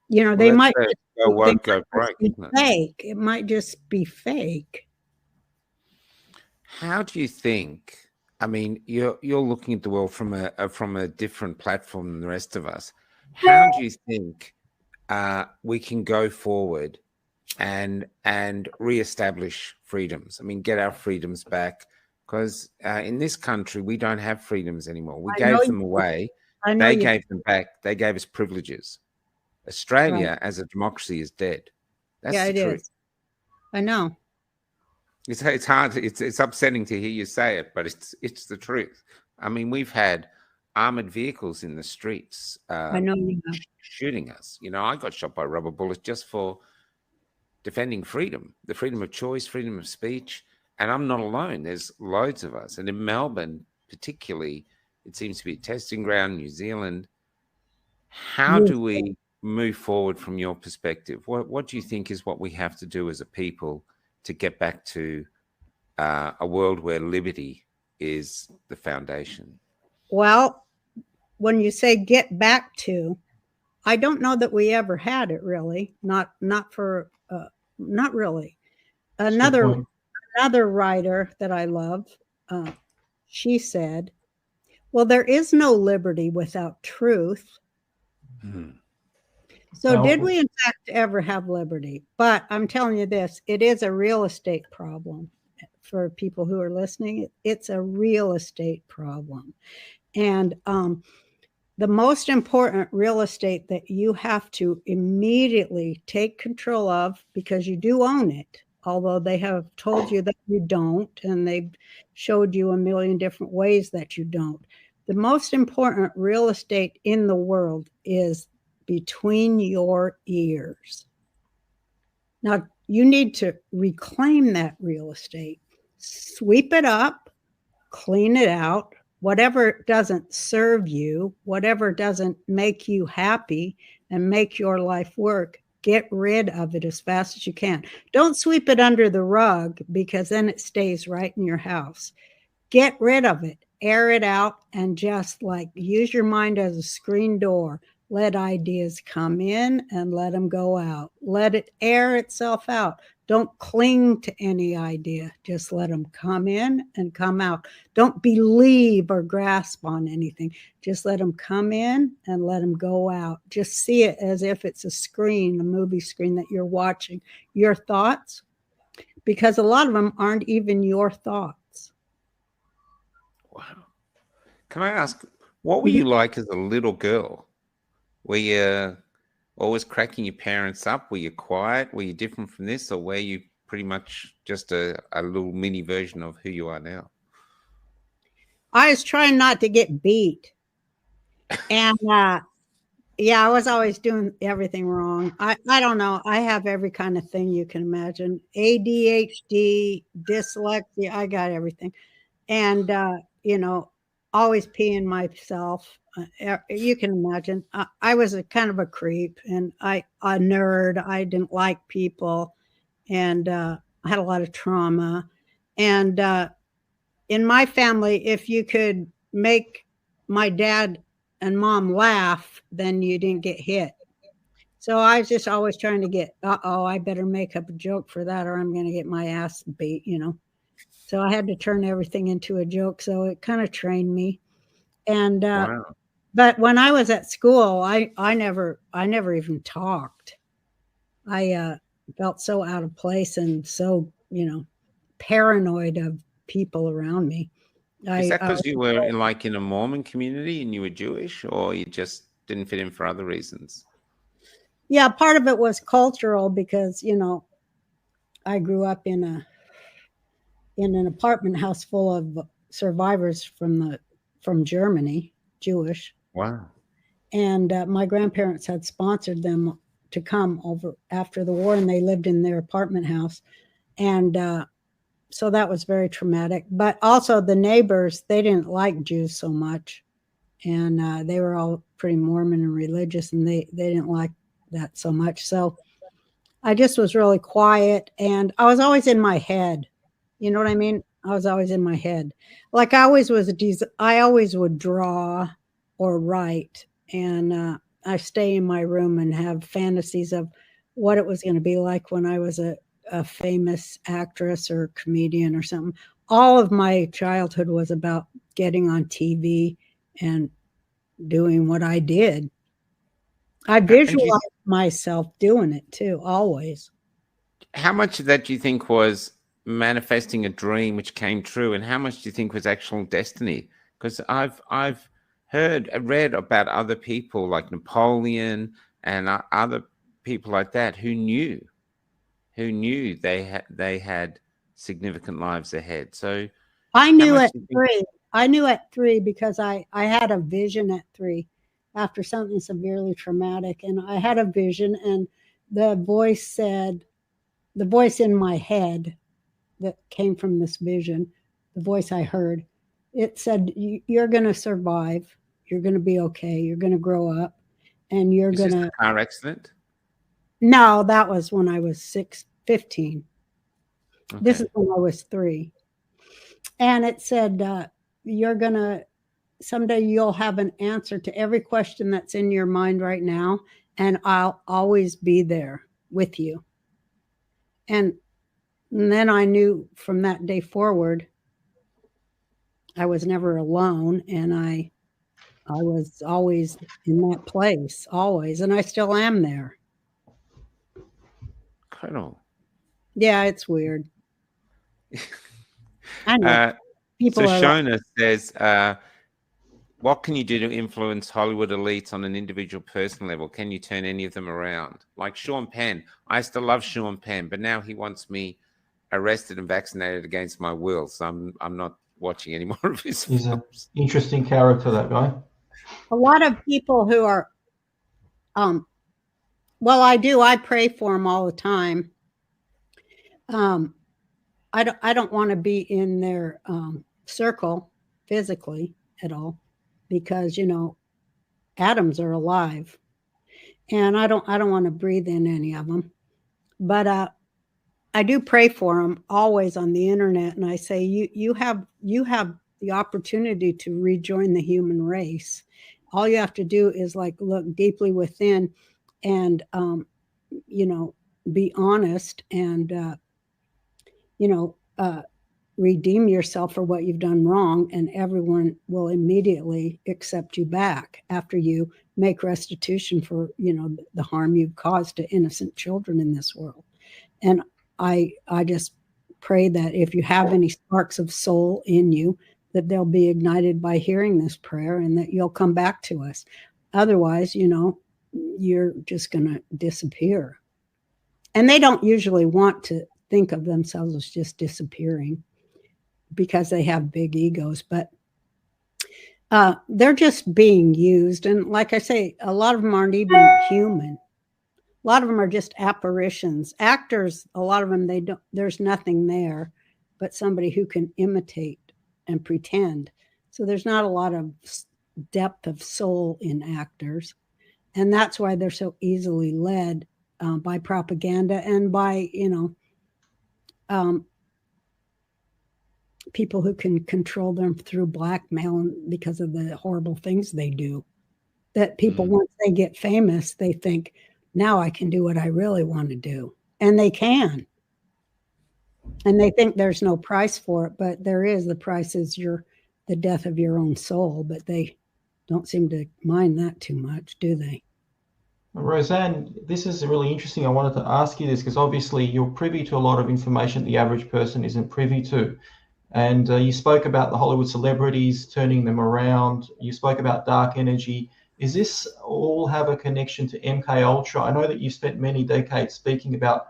They might be fake. It might just be fake. How do you think, I mean, you're looking at the world from a different platform than the rest of us. How do you think we can go forward and reestablish freedoms? I mean, get our freedoms back, because in this country we don't have freedoms anymore. We gave them away. They gave them back. They gave us privileges. Australia as a democracy is dead. That's the truth. Is. I know. It's hard. It's upsetting to hear you say it, but it's the truth. I mean, we've had armored vehicles in the streets. I know you have. Shooting us. I got shot by rubber bullets just for defending freedom, the freedom of choice, freedom of speech. And I'm not alone. There's loads of us. And in Melbourne, particularly, it seems to be a testing ground, New Zealand. How do we move forward from your perspective? What do you think is what we have to do as a people to get back to a world where liberty is the foundation? Well, when you say get back to, I don't know that we ever had it really. Not really. Another writer that I love, she said, well, there is no liberty without truth. So Powerful. did we in fact ever have liberty? But I'm telling you this, it is a real estate problem for people who are listening. It's a real estate problem. And the most important real estate that you have to immediately take control of, because you do own it, although they have told you that you don't, and they've showed you a million different ways that you don't. The most important real estate in the world is between your ears. Now, you need to reclaim that real estate, sweep it up, clean it out, whatever doesn't serve you, whatever doesn't make you happy and make your life work, get rid of it as fast as you can. Don't sweep it under the rug, because then it stays right in your house. Get rid of it, air it out, and just like use your mind as a screen door. Let ideas come in and let them go out. Let it air itself out. Don't cling to any idea. Just let them come in and come out. Don't believe or grasp on anything. Just let them come in and let them go out. Just see it as if it's a screen, a movie screen that you're watching. Your thoughts, because a lot of them aren't even your thoughts. Wow. Can I ask, what were you like as a little girl? Were you always cracking your parents up? Were you quiet? Were you different from this? Or were you pretty much just a little mini version of who you are now? I was trying not to get beat. And yeah, I was always doing everything wrong. I don't know. I have every kind of thing you can imagine. ADHD, dyslexia, I got everything. And, always peeing myself. You can imagine. I was a kind of a creep and a nerd. I didn't like people, and I had a lot of trauma. And in my family, if you could make my dad and mom laugh, then you didn't get hit. So I was just always trying to get, I better make up a joke for that or I'm going to get my ass beat, So I had to turn everything into a joke. So it kind of trained me. And Wow. but when I was at school, I never even talked. I felt so out of place and so, paranoid of people around me. Is that because you were in a Mormon community and you were Jewish, or you just didn't fit in for other reasons? Yeah, part of it was cultural because, I grew up in an apartment house full of survivors from Germany, Jewish. Wow. And my grandparents had sponsored them to come over after the war, and they lived in their apartment house. And so that was very traumatic. But also the neighbors, they didn't like Jews so much. And they were all pretty Mormon and religious, and they didn't like that so much. So I just was really quiet, and I was always in my head. You know what I mean? I was always in my head. Like I always would draw or write, and I stay in my room and have fantasies of what it was going to be like when I was a famous actress or comedian or something. All of my childhood was about getting on TV and doing what I did. I visualized myself doing it too, always. How much of that do you think was manifesting a dream which came true, and how much do you think was actual destiny? Because I've read about other people like Napoleon and other people like that who knew they had significant lives ahead. So I knew at 3. I knew at 3 because I had a vision at 3 after something severely traumatic, and I had a vision, and the voice in my head that came from this vision, the voice I heard, it said, you're going to survive. You're going to be okay. You're going to grow up. and you're Is this gonna. a car accident? No, that was when I was 15. Okay. This is when I was 3. And it said, you're gonna, someday you'll have an answer to every question that's in your mind right now, and I'll always be there with you. And then I knew from that day forward, I was never alone, and I was always in that place, always, and I still am there. Incredible. Yeah, it's weird. I know. People So are like, Shona says, what can you do to influence Hollywood elites on an individual person level? Can you turn any of them around? Like Sean Penn. I used to love Sean Penn, but now he wants me arrested and vaccinated against my will. So I'm not watching any more of his He's an films. interesting character, that guy. a lot of people who are, well, I pray for them all the time. I don't want to be in their circle physically at all, because atoms are alive, and I don't want to breathe in any of them. But I do pray for them always on the internet, and I say you have the opportunity to rejoin the human race. All you have to do is look deeply within, and be honest, and redeem yourself for what you've done wrong, and everyone will immediately accept you back after you make restitution for the harm you've caused to innocent children in this world. And I just pray that if you have any sparks of soul in you, that they'll be ignited by hearing this prayer, and that you'll come back to us. Otherwise, you're just going to disappear. And they don't usually want to think of themselves as just disappearing, because they have big egos, but they're just being used. And like I say, a lot of them aren't even human. A lot of them are just apparitions. Actors, a lot of them, there's nothing there but somebody who can imitate and pretend. So there's not a lot of depth of soul in actors. And that's why they're so easily led by propaganda and by, people who can control them through blackmail because of the horrible things they do. That people, once they get famous, they think, now I can do what I really want to do. And they can. And they think there's no price for it, but there is. The price is the death of your own soul, but they don't seem to mind that too much, do they? Roseanne, this is really interesting. I wanted to ask you this because obviously you're privy to a lot of information the average person isn't privy to. And you spoke about the Hollywood celebrities, turning them around. You spoke about dark energy. Is this all have a connection to MK Ultra? I know that you spent many decades speaking about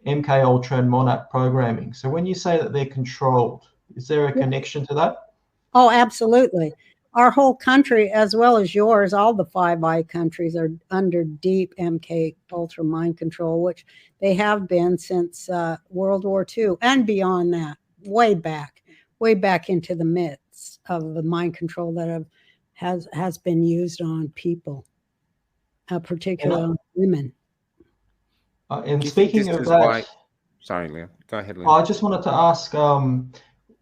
MK Ultra and Monarch programming. So when you say that they're controlled, is there a connection to that? Oh, absolutely. Our whole country, as well as yours, all the Five Eye countries are under deep MK Ultra mind control, which they have been since World War II and beyond that, way back into the midst of the mind control that has been used on people, particularly on women. And speaking of that, sorry, Leon. Go ahead, Leon. I just wanted to ask,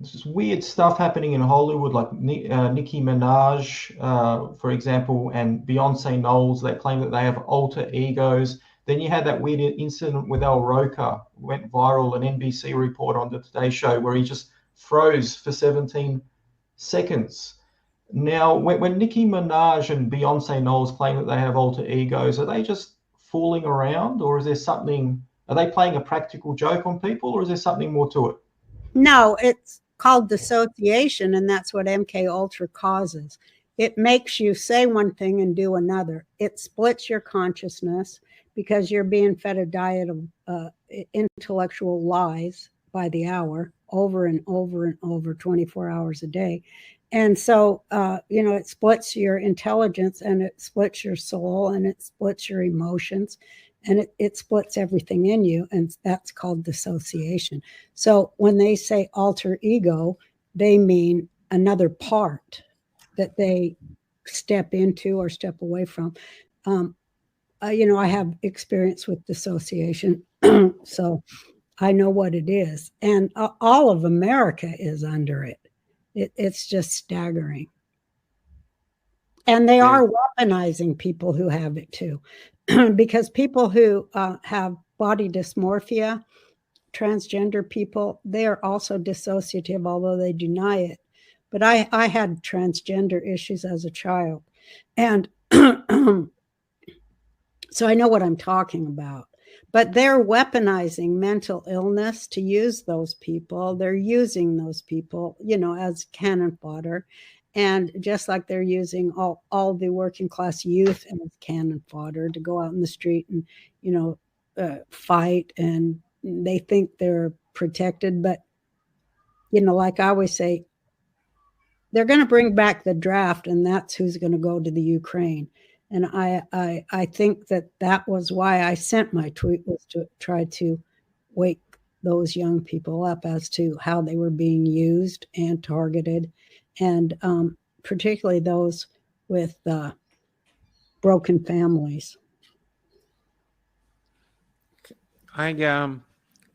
this weird stuff happening in Hollywood, like Nicki Minaj, for example, and Beyonce Knowles. They claim that they have alter egos. Then you had that weird incident with El Roca, went viral, an NBC report on the Today Show where he just froze for 17 seconds. Now, when Nicki Minaj and Beyonce Knowles claim that they have alter egos, are they just fooling around, or is there something? Are they playing a practical joke on people, or is there something more to it? No, it's called dissociation, and that's what MK Ultra causes. It makes you say one thing and do another. It splits your consciousness because you're being fed a diet of intellectual lies by the hour, over and over and over, 24 hours a day. And so, it splits your intelligence, and it splits your soul, and it splits your emotions, and it splits everything in you. And that's called dissociation. So when they say alter ego, they mean another part that they step into or step away from. I have experience with dissociation, so I know what it is. And all of America is under it. It's just staggering. And they are weaponizing people who have it too, because people who have body dysmorphia, transgender people, they are also dissociative, although they deny it. But I had transgender issues as a child. And so I know what I'm talking about. But they're weaponizing mental illness to use those people. They're using those people, as cannon fodder. And just like they're using all the working class youth as cannon fodder to go out in the street and, fight. And they think they're protected. But, like I always say, they're going to bring back the draft, and that's who's going to go to the Ukraine. And I think that was why I sent my tweet, was to try to wake those young people up as to how they were being used and targeted, and particularly those with broken families. I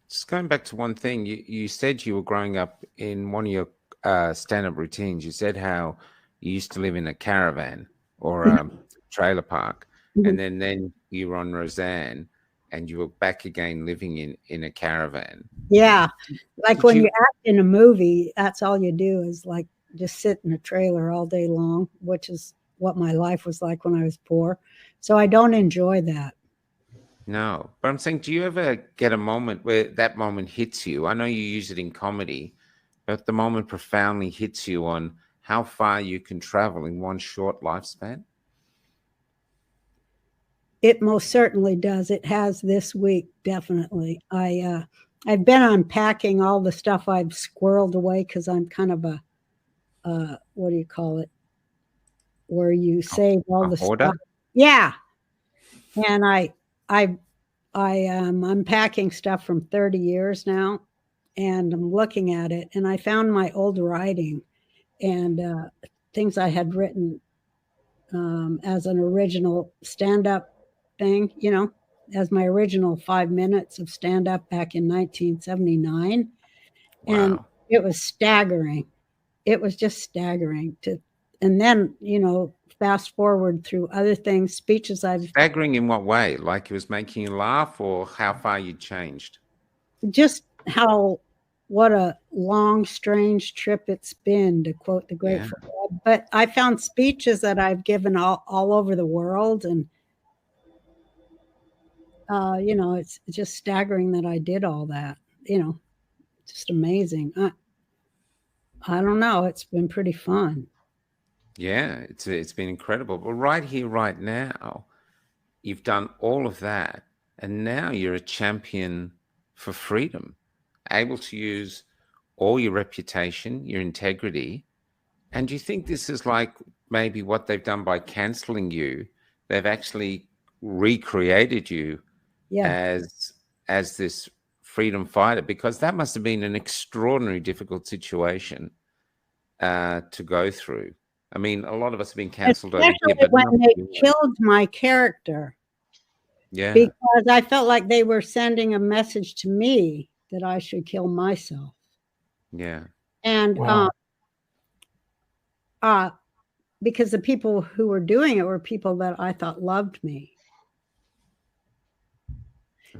just going back to one thing. You said you were growing up in one of your stand-up routines. You said how you used to live in a caravan or a trailer park, and then you were on Roseanne, and you were back again living in a caravan. Yeah, like when you act in a movie, that's all you do is like just sit in a trailer all day long, which is what my life was like when I was poor. So I don't enjoy that. No, but I'm saying, do you ever get a moment where that moment hits you? I know you use it in comedy, but the moment profoundly hits you on how far you can travel in one short lifespan? It most certainly does. It has this week, definitely. I've been unpacking all the stuff I've squirreled away, because I'm kind of a what do you call it? Where you save all the stuff. Yeah. And I'm unpacking stuff from 30 years now, and I'm looking at it, and I found my old writing and things I had written as an original stand-up thing, as my original 5 minutes of stand-up back in 1979. Wow. And it was staggering. It was just staggering and then, fast forward through other things, speeches I've... Staggering in what way? Like it was making you laugh, or how far you changed? Just what a long, strange trip it's been, to quote the great Fred. But I found speeches that I've given all over the world, and it's just staggering that I did all that. Just amazing. I don't know. It's been pretty fun. Yeah, it's been incredible. But right here, right now, you've done all of that, and now you're a champion for freedom, able to use all your reputation, your integrity. And do you think this is like maybe what they've done by canceling you? They've actually recreated you as this freedom fighter, because that must have been an extraordinarily difficult situation to go through. I mean, a lot of us have been canceled over here, but when they killed my character. Yeah. Because I felt like they were sending a message to me that I should kill myself. Yeah. And because the people who were doing it were people that I thought loved me.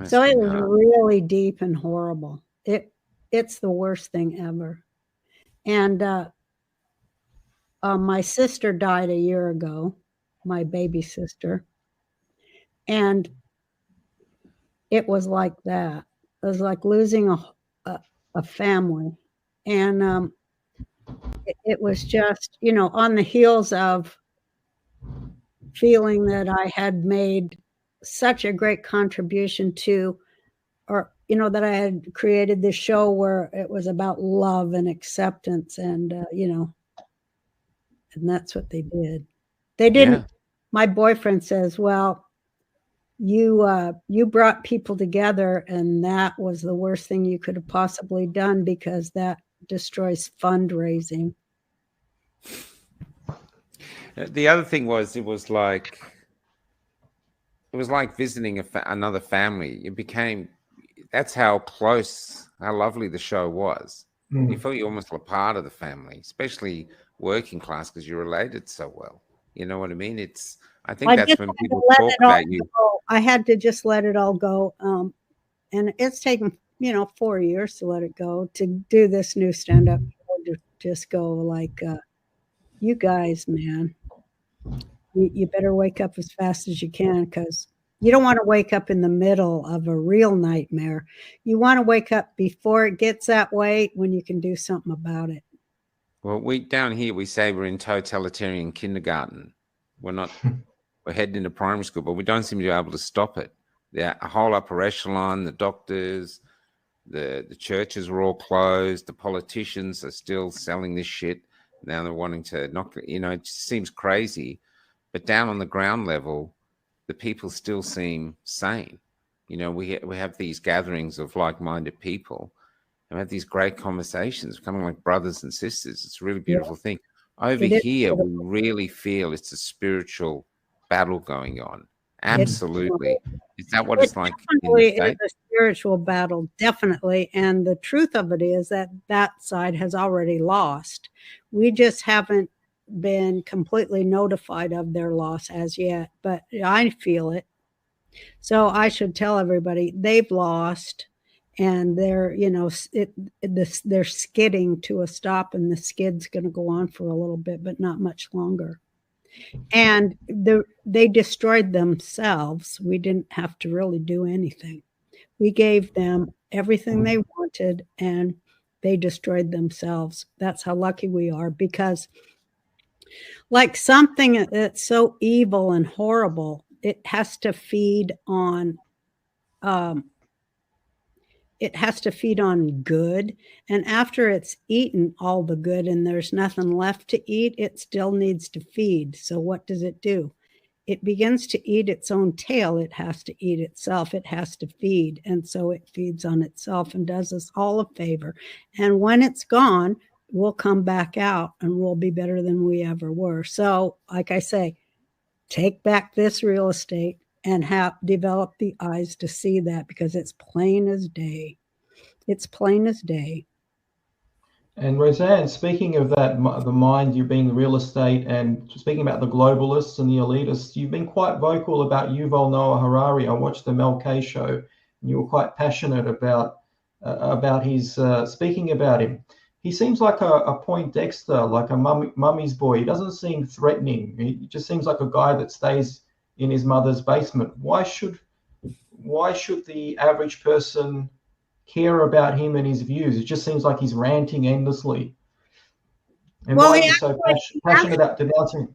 So it was really deep and horrible. It's the worst thing ever. And my sister died a year ago, my baby sister. And it was like that. It was like losing a family. And it was just, on the heels of feeling that I had made such a great contribution to, or, that I had created this show where it was about love and acceptance, and, and that's what they did. They didn't. My boyfriend says, well, you brought people together, and that was the worst thing you could have possibly done, because that destroys fundraising. The other thing was, it was like it was like visiting another family. It became, that's how close, how lovely the show was. You felt you almost were part of the family, especially working class, because you related so well. You know what I mean? I think that's when people talk about you. I had to just let it all go. And it's taken, 4 years to let it go, to do this new stand-up, to just go like, you guys, man, you better wake up as fast as you can, because you don't want to wake up in the middle of a real nightmare. You want to wake up before it gets that way, when you can do something about it. Well, down here, we say we're in totalitarian kindergarten. We're heading into primary school, but we don't seem to be able to stop it. The whole upper echelon, the doctors, the churches are all closed. The politicians are still selling this shit. Now they're wanting to knock, it just seems crazy. But down on the ground level, the people still seem sane. We have these gatherings of like-minded people and have these great conversations, becoming like brothers and sisters. It's a really beautiful thing. Over here, we really feel it's a spiritual battle going on. Absolutely. Is that what it's like in the States? It's a spiritual battle, definitely. And the truth of it is that side has already lost. We just haven't been completely notified of their loss as yet, but I feel it. So I should tell everybody they've lost, and they're, they're skidding to a stop, and the skid's going to go on for a little bit, but not much longer. And they destroyed themselves. We didn't have to really do anything. We gave them everything they wanted, and they destroyed themselves. That's how lucky we are, because like something that's so evil and horrible, it has to feed on good. And after it's eaten all the good and there's nothing left to eat, it still needs to feed. So what does it do? It begins to eat its own tail. It has to eat itself. It has to feed. And so it feeds on itself and does us all a favor. And when it's gone, we'll come back out and we'll be better than we ever were. So like I say, take back this real estate and develop the eyes to see that, because it's plain as day. It's plain as day. And Roseanne, speaking of that, the mind, you being real estate, and speaking about the globalists and the elitists, you've been quite vocal about Yuval Noah Harari. I watched the Mel K show, and you were quite passionate about his speaking about him. He seems like a Poindexter, like a mummy's boy. He doesn't seem threatening. He just seems like a guy that stays in his mother's basement. Why should the average person care about him and his views? It just seems like he's ranting endlessly. And why are you so passionate about denouncing?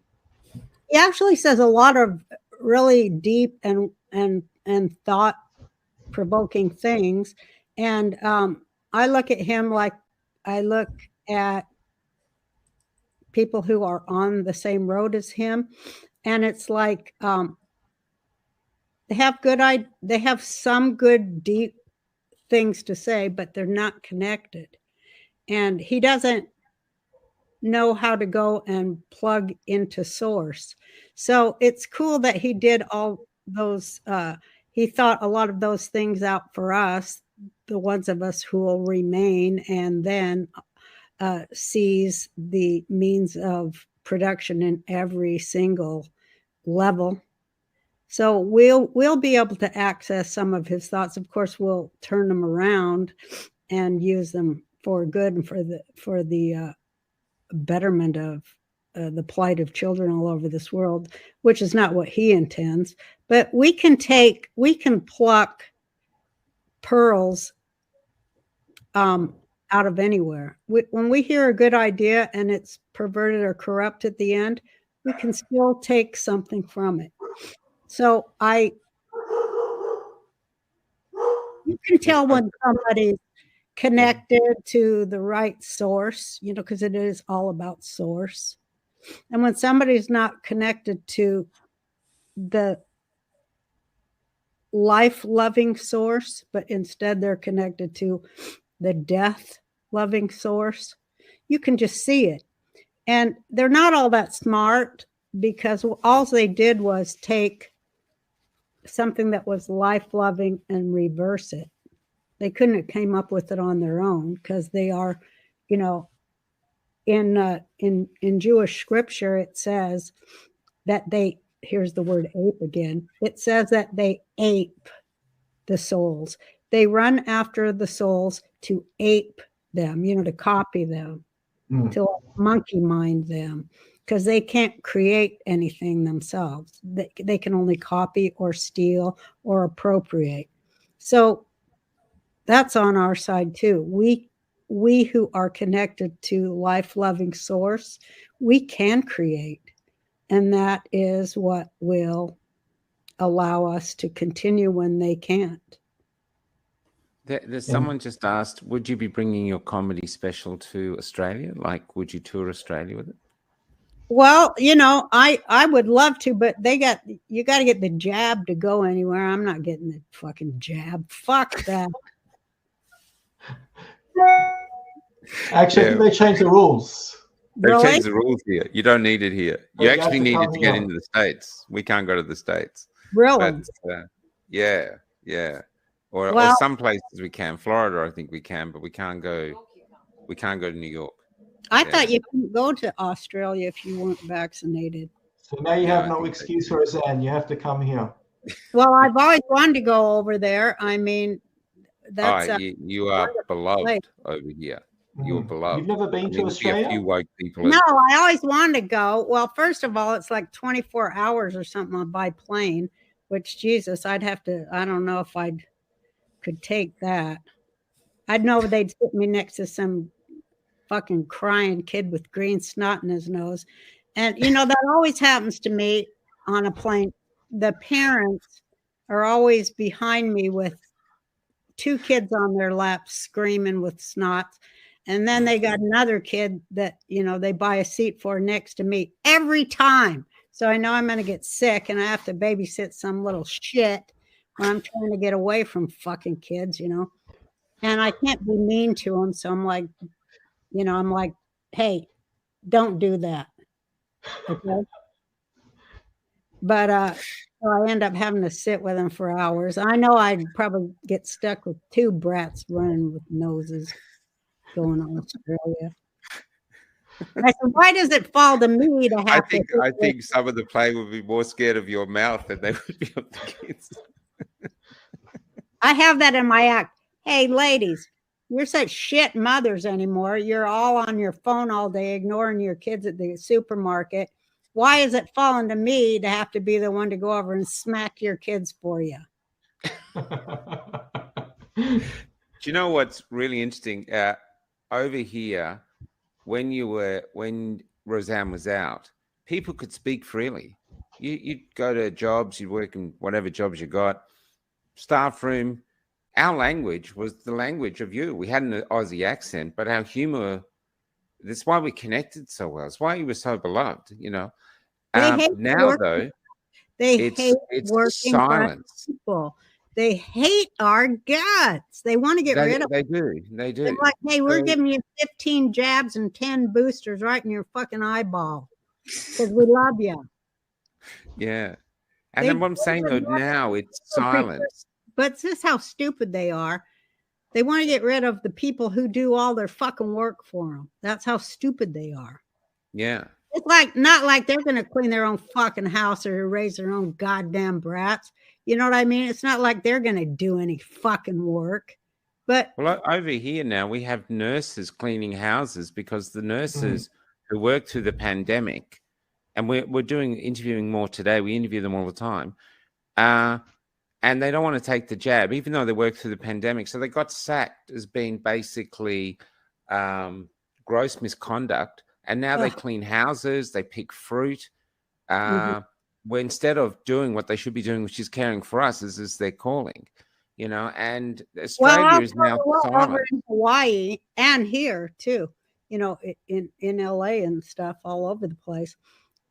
He actually says a lot of really deep and thought-provoking things. And I look at him like I look at people who are on the same road as him. And it's like they have some good, deep things to say, but they're not connected. And he doesn't know how to go and plug into source. So it's cool that he did all those, he thought a lot of those things out for us, the ones of us who will remain, and then sees the means of production in every single level. So we'll be able to access some of his thoughts. Of course, we'll turn them around and use them for good and for the betterment of the plight of children all over this world, which is not what he intends. But we can pluck pearls out of anywhere. When we hear a good idea and it's perverted or corrupt at the end, we can still take something from it. So you can tell when somebody's connected to the right source, because it is all about source. And when somebody's not connected to the life-loving source, but instead they're connected to the death-loving source, you can just see it. And they're not all that smart, because all they did was take something that was life-loving and reverse it. They couldn't have came up with it on their own because they are, you know, in Jewish scripture, it says that they, here's the word ape again. It says that they ape the souls. They run after the souls to ape them, you know, to copy them, to monkey mind them, because they can't create anything themselves. They can only copy or steal or appropriate. So that's on our side too. We who are connected to life-loving source, we can create. And that is what will allow us to continue when they can't. There's someone just asked, would you be bringing your comedy special to Australia? Like, would you tour Australia with it? Well, you know, I would love to, but you got to get the jab to go anywhere. I'm not getting the fucking jab. Fuck that. Actually, I think they changed the rules. They've Really? changed the rules here. You don't need it here. You But you actually have to need it come to get here. into the States. We can't go to the States. Really? But yeah. Or Well- some places we can. Florida, I think we can, but we can't go. We can't go to New York. I thought you couldn't go to Australia if you weren't vaccinated. So now you Yeah, have I no think excuse, Roseanne. You have to come here. Well, I've always wanted to go over there. I mean, that's You are beloved place. over here. You're Mhm. beloved. You've never been I to mean, see a Australia? few woke people. no, I always wanted to go. Well, first of all, it's like 24 hours or something by plane, which Jesus, I don't know if I could take that. I'd know they'd sit me next to some fucking crying kid with green snot in his nose. And, you know, that always happens to me on a plane. The parents are always behind me with 2 kids on their laps screaming with snots. And then they got another kid that, you know, they buy a seat for next to me every time. So I know I'm going to get sick and I have to babysit some little shit when I'm trying to get away from fucking kids, you know. And I can't be mean to them. So I'm like, you know, I'm like, hey, don't do that. Okay. But so I end up having to sit with them for hours. I know I'd probably get stuck with 2 brats running with noses going on Australia. I said, why does it fall to me to have I think some of the plane would be more scared of your mouth than they would be of the kids. I have that in my act. Hey, ladies, you're such shit mothers anymore. You're all on your phone all day, ignoring your kids at the supermarket. Why is it falling to me to have to be the one to go over and smack your kids for you? Do you know what's really interesting? Over here, when Roseanne was out, people could speak freely. You'd go to jobs, you'd work in whatever jobs you got, staff room. Our language was the language of you. We had an Aussie accent, but our humor, that's why we connected so well. It's why you were so beloved, you know. Now, though, hate it's working class silence. people. They hate our guts. They want to get rid of. They do. They're like, hey, we're giving you 15 jabs and 10 boosters right in your fucking eyeball because we love you. Yeah, and then what I'm saying though, now it's silence. But this is how stupid they are. They want to get rid of the people who do all their fucking work for them. That's how stupid they are. Yeah. It's like not like they're going to clean their own fucking house or raise their own goddamn brats. You know what I mean? It's not like they're going to do any fucking work. But well, over here now we have nurses cleaning houses because the nurses who worked through the pandemic, and we're doing interviewing more today. We interview them all the time, and they don't want to take the jab, even though they worked through the pandemic. So they got sacked as being basically gross misconduct. And now they clean houses, they pick fruit. Where instead of doing what they should be doing, which is caring for us, is their calling, you know. And Australia is now silent. over in Hawaii and here too, you know, in LA and stuff all over the place.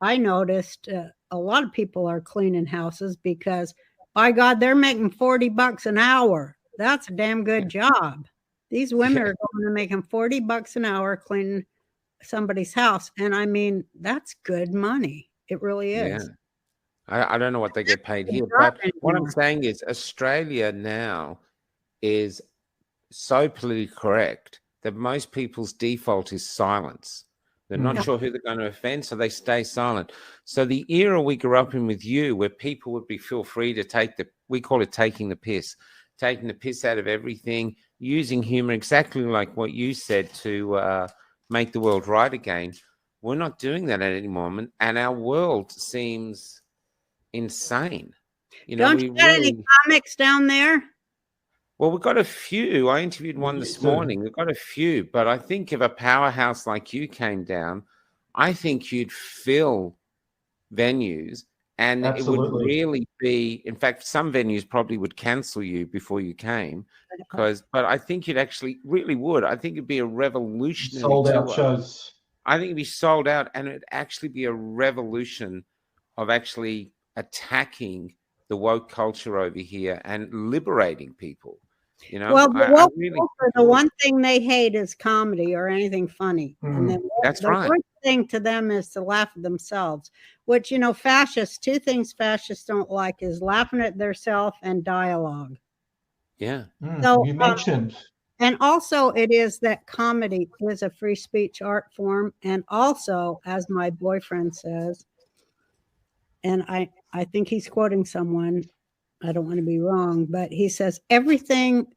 I noticed a lot of people are cleaning houses because, by God, they're making $40 an hour. That's a damn good job. These women are going to making $40 an hour cleaning somebody's house, and I mean, that's good money. It really is. I don't know what they get paid here, Not but what I'm anymore. saying is Australia now is so politically correct that most people's default is silence. They're not sure who they're going to offend, so they stay silent. So the era we grew up in with you, where people would feel free to we call it taking the piss out of everything, using humor exactly like what you said to make the world right again. We're not doing that at any moment, and our world seems insane. Don't you got any comics down there? Well, we've got a few. I interviewed one this morning. We've got a few, but I think if a powerhouse like you came down, I think you'd fill venues, and it would really be. In fact, some venues probably would cancel you before you came, but I think you'd actually really would. I think it'd be a revolutionary sold out tour. shows. I think it'd be sold out, and it'd actually be a revolution of actually attacking the woke culture over here and liberating people. Well, the one thing they hate is comedy or anything funny. And then the worst thing to them is to laugh at themselves, which, fascists, two things fascists don't like is laughing at themselves and dialogue. Yeah. So, you mentioned. And also it is that comedy is a free speech art form. And also, as my boyfriend says, and I think he's quoting someone, I don't want to be wrong, but he says everything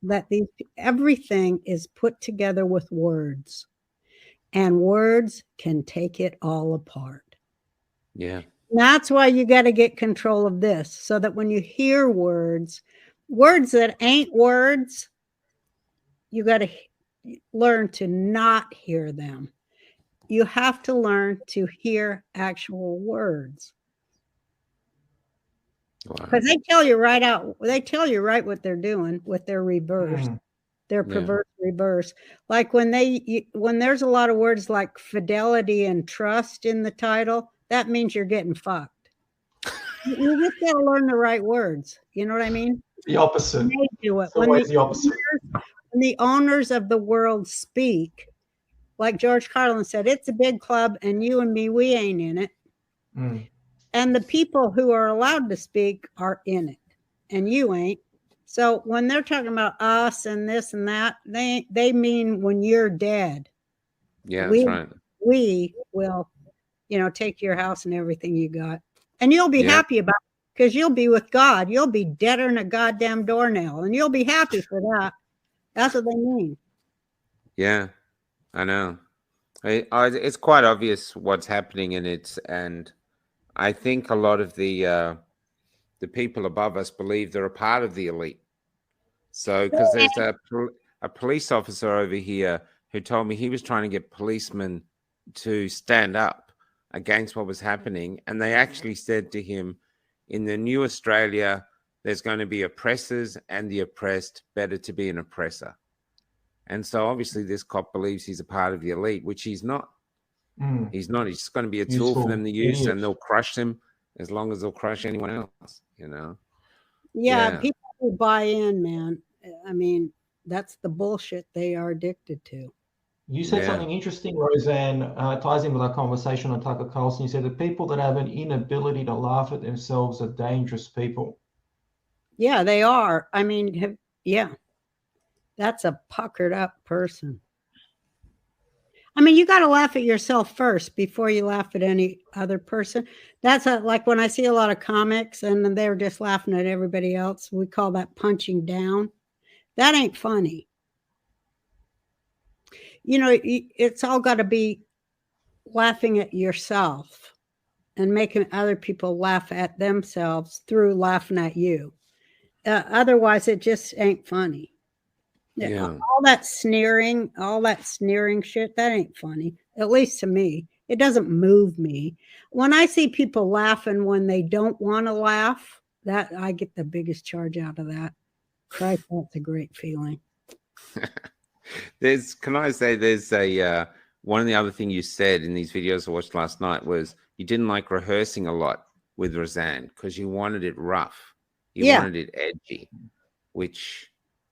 is put together with words, and words can take it all apart. Yeah. And that's why you got to get control of this, so that when you hear words that ain't words, you got to learn to not hear them. You have to learn to hear actual words. Because they tell you right what they're doing with their reverse, their perverse reverse. Like when there's a lot of words like fidelity and trust in the title, that means you're getting fucked. You just got to learn the right words. You know what I mean? The opposite. They do it. It's always the opposite. When the owners of the world speak, like George Carlin said, it's a big club, and you and me, we ain't in it. And the people who are allowed to speak are in it, and you ain't. So when they're talking about us and this and that, they mean when you're dead. Yeah, that's right. We will, take your house and everything you got, and you'll be happy about it because you'll be with God. You'll be deader than a goddamn doornail, and you'll be happy for that. That's what they mean. Yeah, I know. It's quite obvious what's happening, and I think a lot of the people above us believe they're a part of the elite. So, because there's a police officer over here who told me he was trying to get policemen to stand up against what was happening, and they actually said to him, in the new Australia, there's going to be oppressors and the oppressed. Better to be an oppressor. And so obviously this cop believes he's a part of the elite, which he's not. He's not. He's just going to be a tool for them to use, and they'll crush him as long as they'll crush anyone else, Yeah, people who buy in, man. I mean, that's the bullshit they are addicted to. You said something interesting, Roseanne, ties in with our conversation on Tucker Carlson. You said the people that have an inability to laugh at themselves are dangerous people. Yeah, they are. I mean, that's a puckered up person. I mean, you got to laugh at yourself first before you laugh at any other person. That's like when I see a lot of comics and they're just laughing at everybody else. We call that punching down. That ain't funny. It's all got to be laughing at yourself and making other people laugh at themselves through laughing at you. Otherwise, it just ain't funny. All that sneering shit, that ain't funny. At least to me, it doesn't move me. When I see people laughing when they don't want to laugh, that I get the biggest charge out of that. Christ, that's a great feeling. There's one of the other things you said in these videos I watched last night was you didn't like rehearsing a lot with Roseanne because you wanted it rough. You wanted it edgy, which,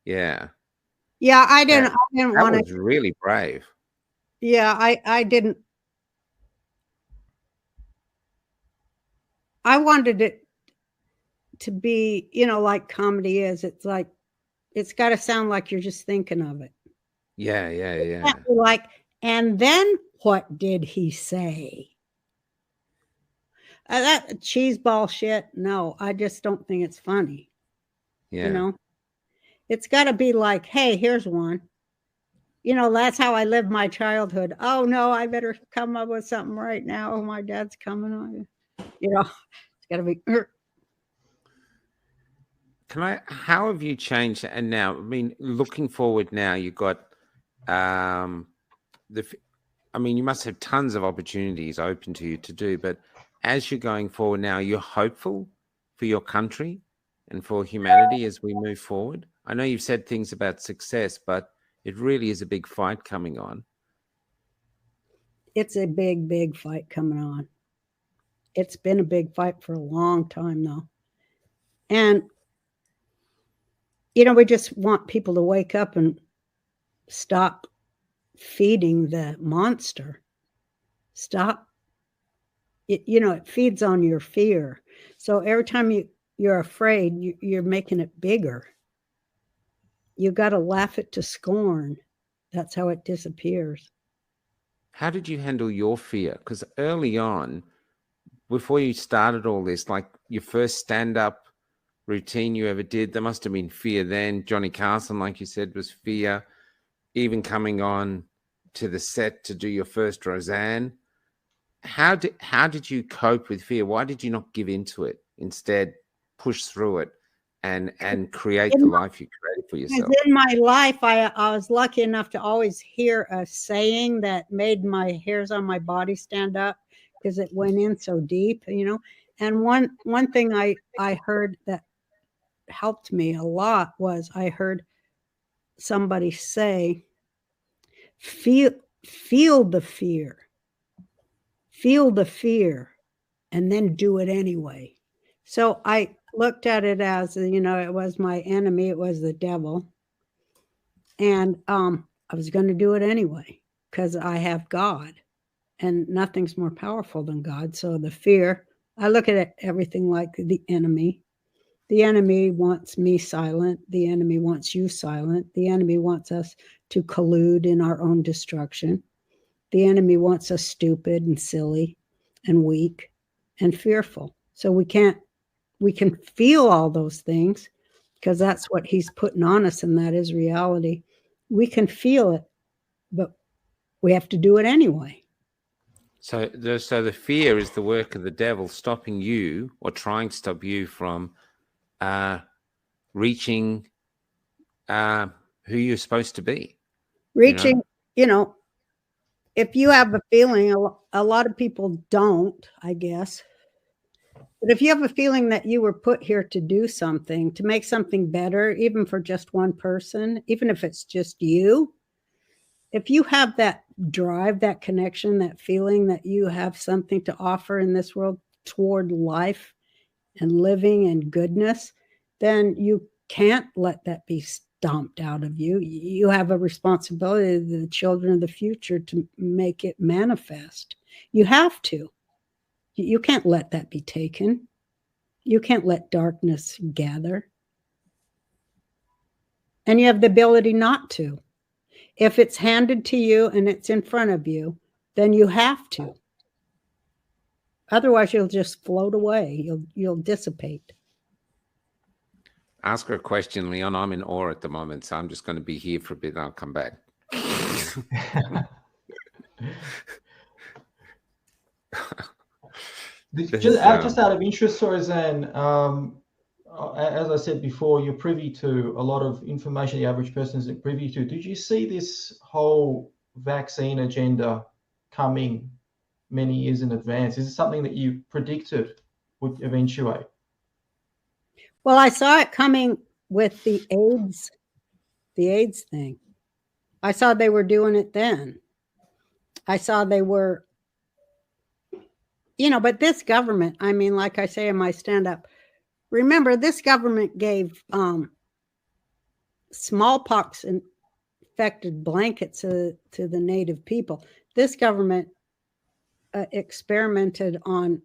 I didn't want it. That was really brave. Yeah, I didn't. I wanted it to be, you know, like comedy is. It's like, it's got to sound like you're just thinking of it. Yeah. It can't be like, and then what did he say? That cheese ball shit. No, I just don't think it's funny. Yeah. You know, it's got to be like, hey, here's one. You know, that's how I lived my childhood. Oh no, I better come up with something right now. Oh, my dad's coming on. You know, it's got to be. How have you changed? And now, I mean, looking forward now, you've got I mean, you must have tons of opportunities open to you to do, but as you're going forward now, you're hopeful for your country and for humanity as we move forward. I know you've said things about success, but it really is a big fight coming on. It's a big, big fight coming on. It's been a big fight for a long time though. And, you know, we just want people to wake up and stop feeding the monster. Stop. You know, it feeds on your fear. So every time you're afraid, you're making it bigger. You got to laugh it to scorn. That's how it disappears. How did you handle your fear? Because early on, before you started all this, like your first stand-up routine you ever did, there must have been fear then. Johnny Carson, like you said, was fear. Even coming on to the set to do your first Roseanne. How did you cope with fear? Why did you not give into it? Instead, push through it and create the life you created for yourself? In my life, I was lucky enough to always hear a saying that made my hairs on my body stand up because it went in so deep, you know. And one thing I heard that helped me a lot was I heard somebody say, feel the fear, and then do it anyway. So I looked at it as, you know, it was my enemy. It was the devil. And I was going to do it anyway because I have God and nothing's more powerful than God. So the fear, I look at everything like the enemy. The enemy wants me silent. The enemy wants you silent. The enemy wants us to collude in our own destruction. The enemy wants us stupid and silly and weak and fearful. So we can feel all those things because that's what he's putting on us, and that is reality. We can feel it, but we have to do it anyway. So the fear is the work of the devil stopping you or trying to stop you from reaching who you're supposed to be. Reaching, you know, if you have a feeling, a lot of people don't, I guess. But if you have a feeling that you were put here to do something, to make something better, even for just one person, even if it's just you, if you have that drive, that connection, that feeling that you have something to offer in this world toward life and living and goodness, then you can't let that be stomped out of you. You have a responsibility to the children of the future to make it manifest. You have to. You can't let that be taken. You can't let darkness gather. And you have the ability not to. If it's handed to you and it's in front of you, then you have to. Otherwise, you'll just float away. You'll dissipate. Ask her a question, Leon. I'm in awe at the moment, so I'm just going to be here for a bit and I'll come back. Just out of interest, Roseanne, as I said before, you're privy to a lot of information the average person isn't privy to. Did you see this whole vaccine agenda coming many years in advance? Is it something that you predicted would eventuate? Well, I saw it coming with the AIDS thing. I saw they were doing it then. I saw they were, you know, but this government, I mean, like I say in my stand-up, remember this government gave smallpox infected blankets to the native people. This government experimented on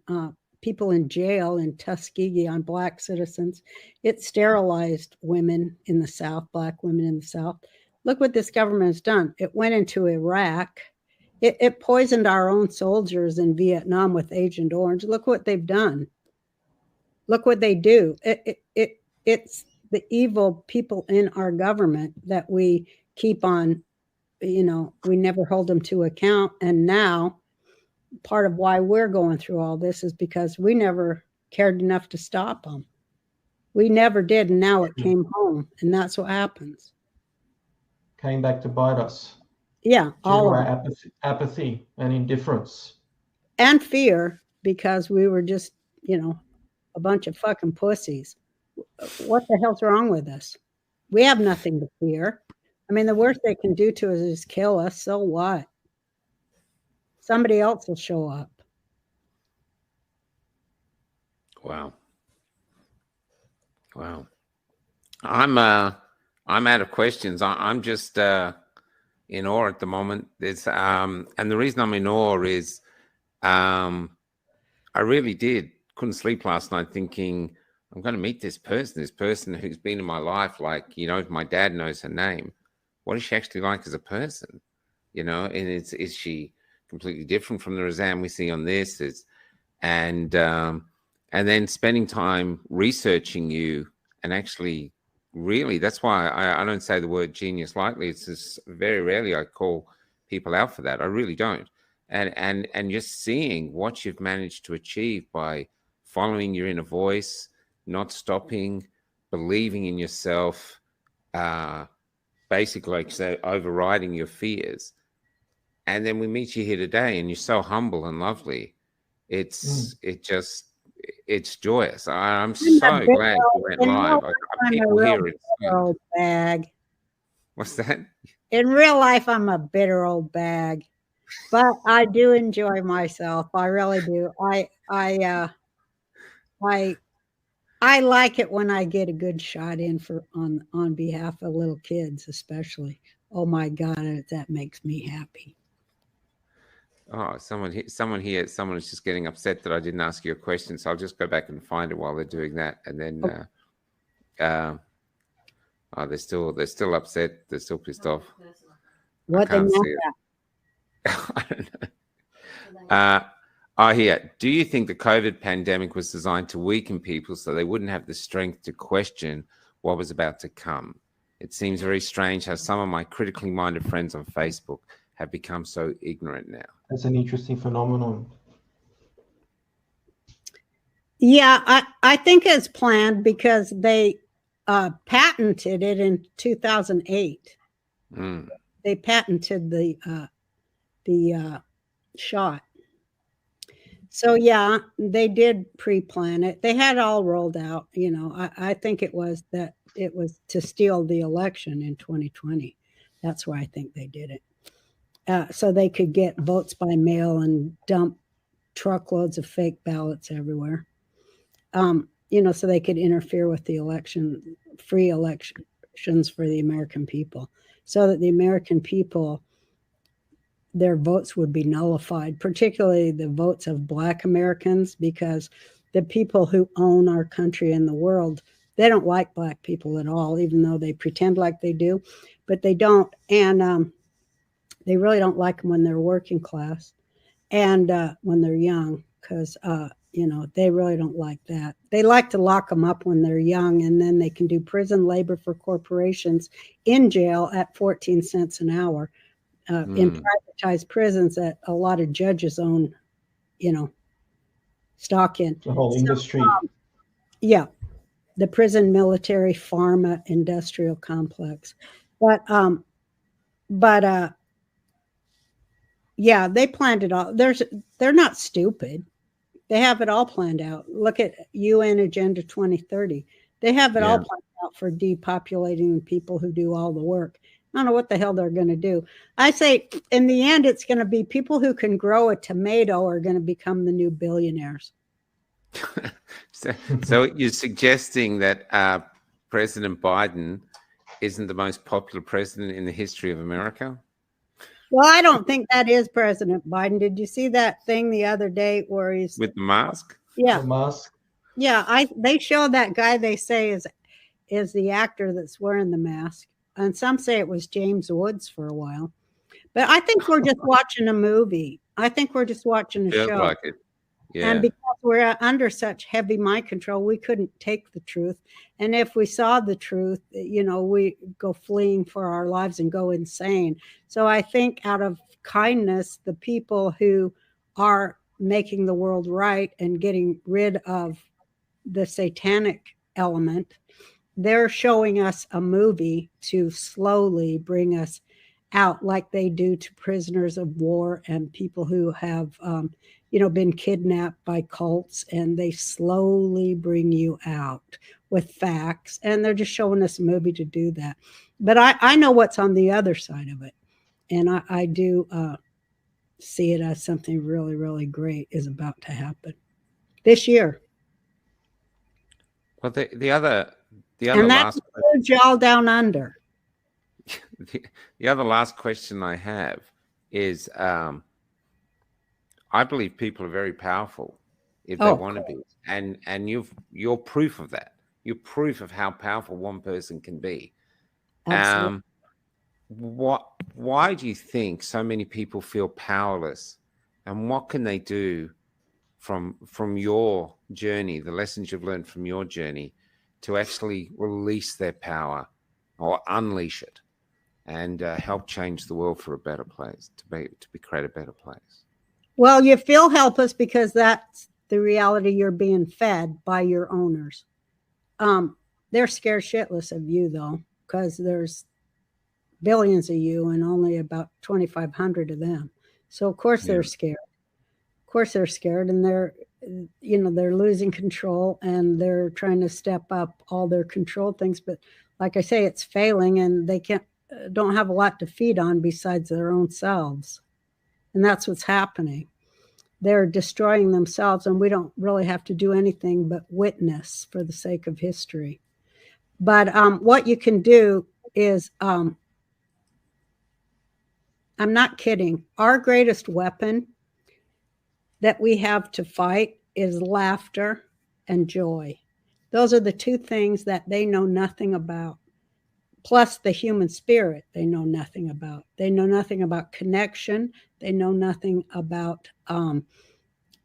people in jail in Tuskegee on black citizens. It sterilized women in the South, black women in the South. Look what this government has done. It went into Iraq. It poisoned our own soldiers in Vietnam with Agent Orange. Look what they've done. Look what they do. It's the evil people in our government that we keep on, we never hold them to account. And now part of why we're going through all this is because we never cared enough to stop them. We never did. And now it came home. And that's what happens. Came back to bite us. Yeah. All our apathy and indifference. And fear, because we were just, a bunch of fucking pussies. What the hell's wrong with us? We have nothing to fear. I mean, the worst they can do to us is kill us. So what? Somebody else will show up. Wow. I'm out of questions. I'm just in awe at the moment. It's and the reason I'm in awe is I really couldn't sleep last night thinking I'm going to meet this person who's been in my life, like, my dad knows her name. What is she actually like as a person? And is she completely different from the Roseanne we see on this? And then spending time researching you and actually really, that's why I don't say the word genius lightly. It's just very rarely I call people out for that. I really don't. And just seeing what you've managed to achieve by following your inner voice, not stopping, believing in yourself, basically, like you say, overriding your fears. And then we meet you here today and you're so humble and lovely. It's joyous. I'm so glad you went live. People hear it. Old bag. What's that? In real life, I'm a bitter old bag, but I do enjoy myself. I really do. I like it when I get a good shot in on behalf of little kids, especially. Oh my God, that makes me happy. Oh, someone here is just getting upset that I didn't ask you a question, so I'll just go back and find it while they're doing that, and then they're still upset. They're still pissed off. What I can't see it. I don't know. Here. Do you think the COVID pandemic was designed to weaken people so they wouldn't have the strength to question what was about to come? It seems very strange how some of my critically minded friends on Facebook have become so ignorant now. That's an interesting phenomenon. Yeah, I think it's planned because they patented it in 2008. They patented the shot. So yeah, they did pre-plan it. They had it all rolled out. I think it was to steal the election in 2020. That's why I think they did it. So they could get votes by mail and dump truckloads of fake ballots everywhere. So they could interfere with the free elections for the American people, so that the American people, their votes would be nullified, particularly the votes of Black Americans, because the people who own our country and the world, they don't like Black people at all, even though they pretend like they do, but they don't. And they really don't like them when they're working class and when they're young, because, they really don't like that. They like to lock them up when they're young, and then they can do prison labor for corporations in jail at 14 cents an hour. In privatized prisons that a lot of judges own, stock in. The whole industry. Yeah. The prison, military, pharma, industrial complex. But yeah, they planned it all. They're not stupid. They have it all planned out. Look at UN Agenda 2030. They have it all planned out for depopulating the people who do all the work. I don't know what the hell they're going to do. I say in the end, it's going to be people who can grow a tomato are going to become the new billionaires. So you're suggesting that President Biden isn't the most popular president in the history of America? Well, I don't think that is President Biden. Did you see that thing the other day where he's with the mask? Yeah. The mask. Yeah, they show that guy they say is the actor that's wearing the mask. And some say it was James Woods for a while. But I think we're just watching a movie. I think we're just watching a Feels show. like it. Yeah. And because we're under such heavy mind control, we couldn't take the truth. And if we saw the truth, we go fleeing for our lives and go insane. So I think out of kindness, the people who are making the world right and getting rid of the satanic element, they're showing us a movie to slowly bring us out, like they do to prisoners of war and people who have been kidnapped by cults, and they slowly bring you out with facts, and they're just showing us a movie to do that. But I know what's on the other side of it, and I do see it as something really, really great is about to happen this year. Well, the other and that last includes y'all down under. the other last question I have is, I believe people are very powerful if they want to be, and you're proof of that. You're proof of how powerful one person can be. Absolutely. Why do you think so many people feel powerless, and what can they do from your journey, the lessons you've learned from your journey, to actually release their power or unleash it and help change the world for a better place, to create a better place? Well, you feel helpless because that's the reality you're being fed by your owners. They're scared shitless of you, though, because there's billions of you and only about 2,500 of them. So of course they're scared. Of course they're scared, and they're losing control, and they're trying to step up all their control things. But like I say, it's failing, and they don't have a lot to feed on besides their own selves. And that's what's happening. They're destroying themselves, and we don't really have to do anything but witness for the sake of history. But what you can do is, I'm not kidding, our greatest weapon that we have to fight is laughter and joy. Those are the two things that they know nothing about. Plus the human spirit they know nothing about. They know nothing about connection. They know nothing about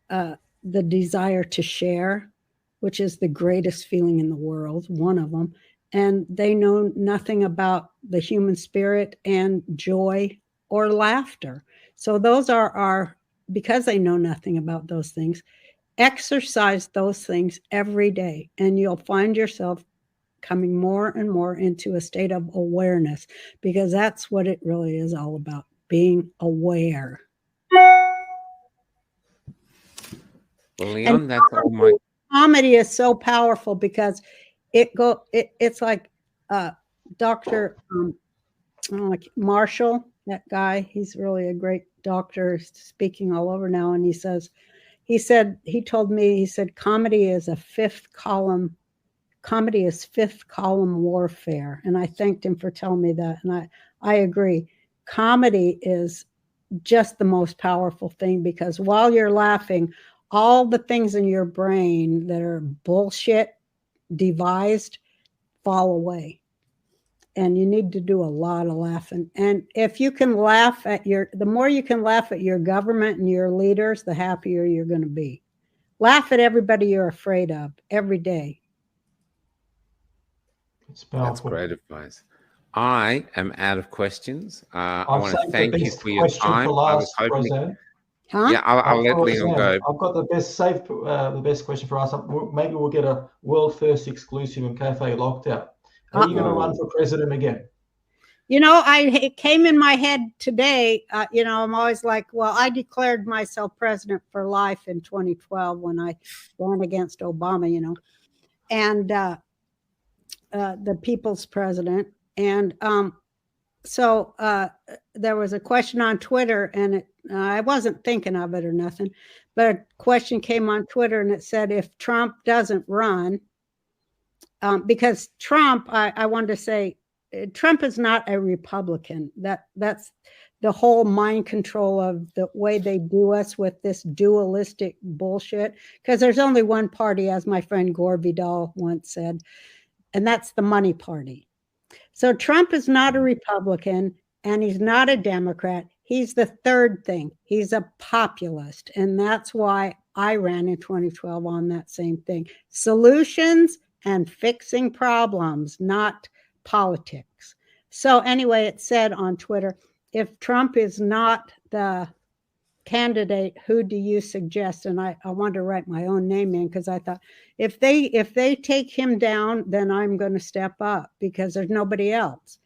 the desire to share, which is the greatest feeling in the world, one of them. And they know nothing about the human spirit and joy or laughter. So those are because they know nothing about those things, exercise those things every day, and you'll find yourself coming more and more into a state of awareness, because that's what it really is all about, being aware. Well, Leon, that's all my comedy is so powerful because it's like Dr. Like Marshall, that guy, he's really a great doctor, speaking all over now, and he said comedy is fifth column warfare. And I thanked him for telling me that, and I agree. Comedy is just the most powerful thing, because while you're laughing, all the things in your brain that are bullshit devised fall away. And you need to do a lot of laughing. And if you can laugh the more you can laugh at your government and your leaders, the happier you're going to be. Laugh at everybody you're afraid of every day. It's powerful. That's great advice. I am out of questions. I want to thank you for your time. Roseanne. Huh? Yeah, I'll let Leon go. I've got the best question for us. Maybe we'll get a world first exclusive in Cafe Lockdown. Are you going to run for president again? It came in my head today. I'm always like, well, I declared myself president for life in 2012 when I ran against Obama, and the people's president. And so there was a question on Twitter, and I wasn't thinking of it or nothing, but a question came on Twitter, and it said, if Trump doesn't run, because Trump, I wanted to say, Trump is not a Republican. That's the whole mind control of the way they do us with this dualistic bullshit. Because there's only one party, as my friend Gore Vidal once said, and that's the money party. So Trump is not a Republican and he's not a Democrat. He's the third thing. He's a populist. And that's why I ran in 2012 on that same thing. Solutions and fixing problems, not politics. So anyway, it said on Twitter, if Trump is not the candidate, who do you suggest? And I wanted to write my own name in because I thought if they take him down, then I'm going to step up because there's nobody else.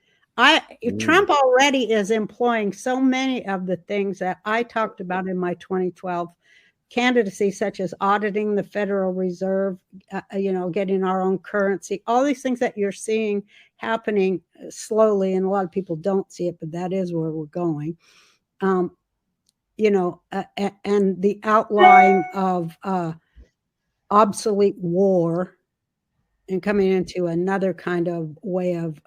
Trump already is employing so many of the things that I talked about in my 2012 candidacy, such as auditing the Federal Reserve, getting our own currency, all these things that you're seeing happening slowly, and a lot of people don't see it, but that is where we're going. And the outlawing of obsolete war and coming into another kind of way of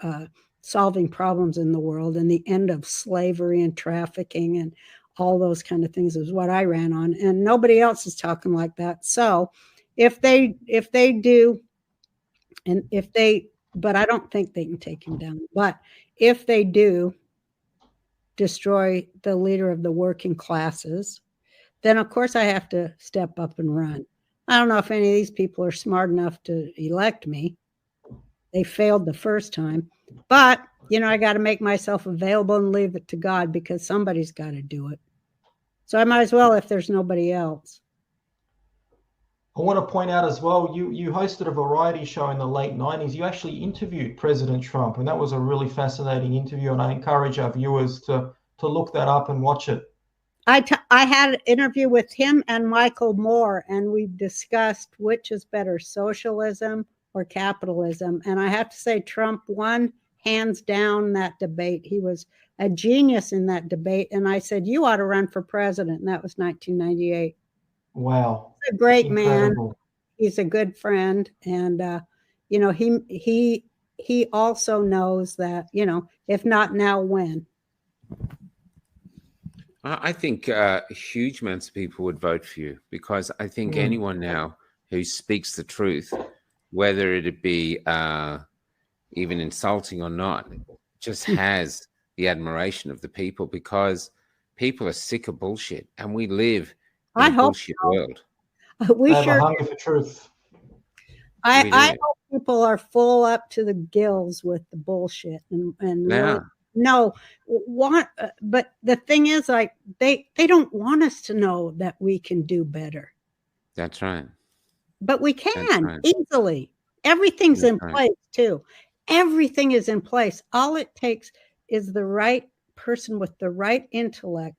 solving problems in the world, and the end of slavery and trafficking and all those kind of things is what I ran on, and nobody else is talking like that. So if they do, but I don't think they can take him down, but if they do destroy the leader of the working classes, then of course I have to step up and run. I don't know if any of these people are smart enough to elect me. They failed the first time, but I got to make myself available and leave it to God because somebody's got to do it. So I might as well if there's nobody else. I want to point out as well, you hosted a variety show in the late 90s. You actually interviewed President Trump, and that was a really fascinating interview, and I encourage our viewers to look that up and watch it. I had an interview with him and Michael Moore, and we discussed which is better, socialism or capitalism. And I have to say Trump won hands down that debate. He was a genius in that debate. And I said, you ought to run for president. And that was 1998. Wow. He's a great man. He's a good friend. And, he also knows that, if not now, when. I think huge amounts of people would vote for you because I think anyone now who speaks the truth, whether it be even insulting or not, just has the admiration of the people because people are sick of bullshit and we live in a bullshit world. We have a hunger for truth. I hope people are full up to the gills with the bullshit and yeah. But the thing is, like, they don't want us to know that we can do better. That's right. But we can easily. Everything's in place too. Everything is in place. All it takes is the right person with the right intellect,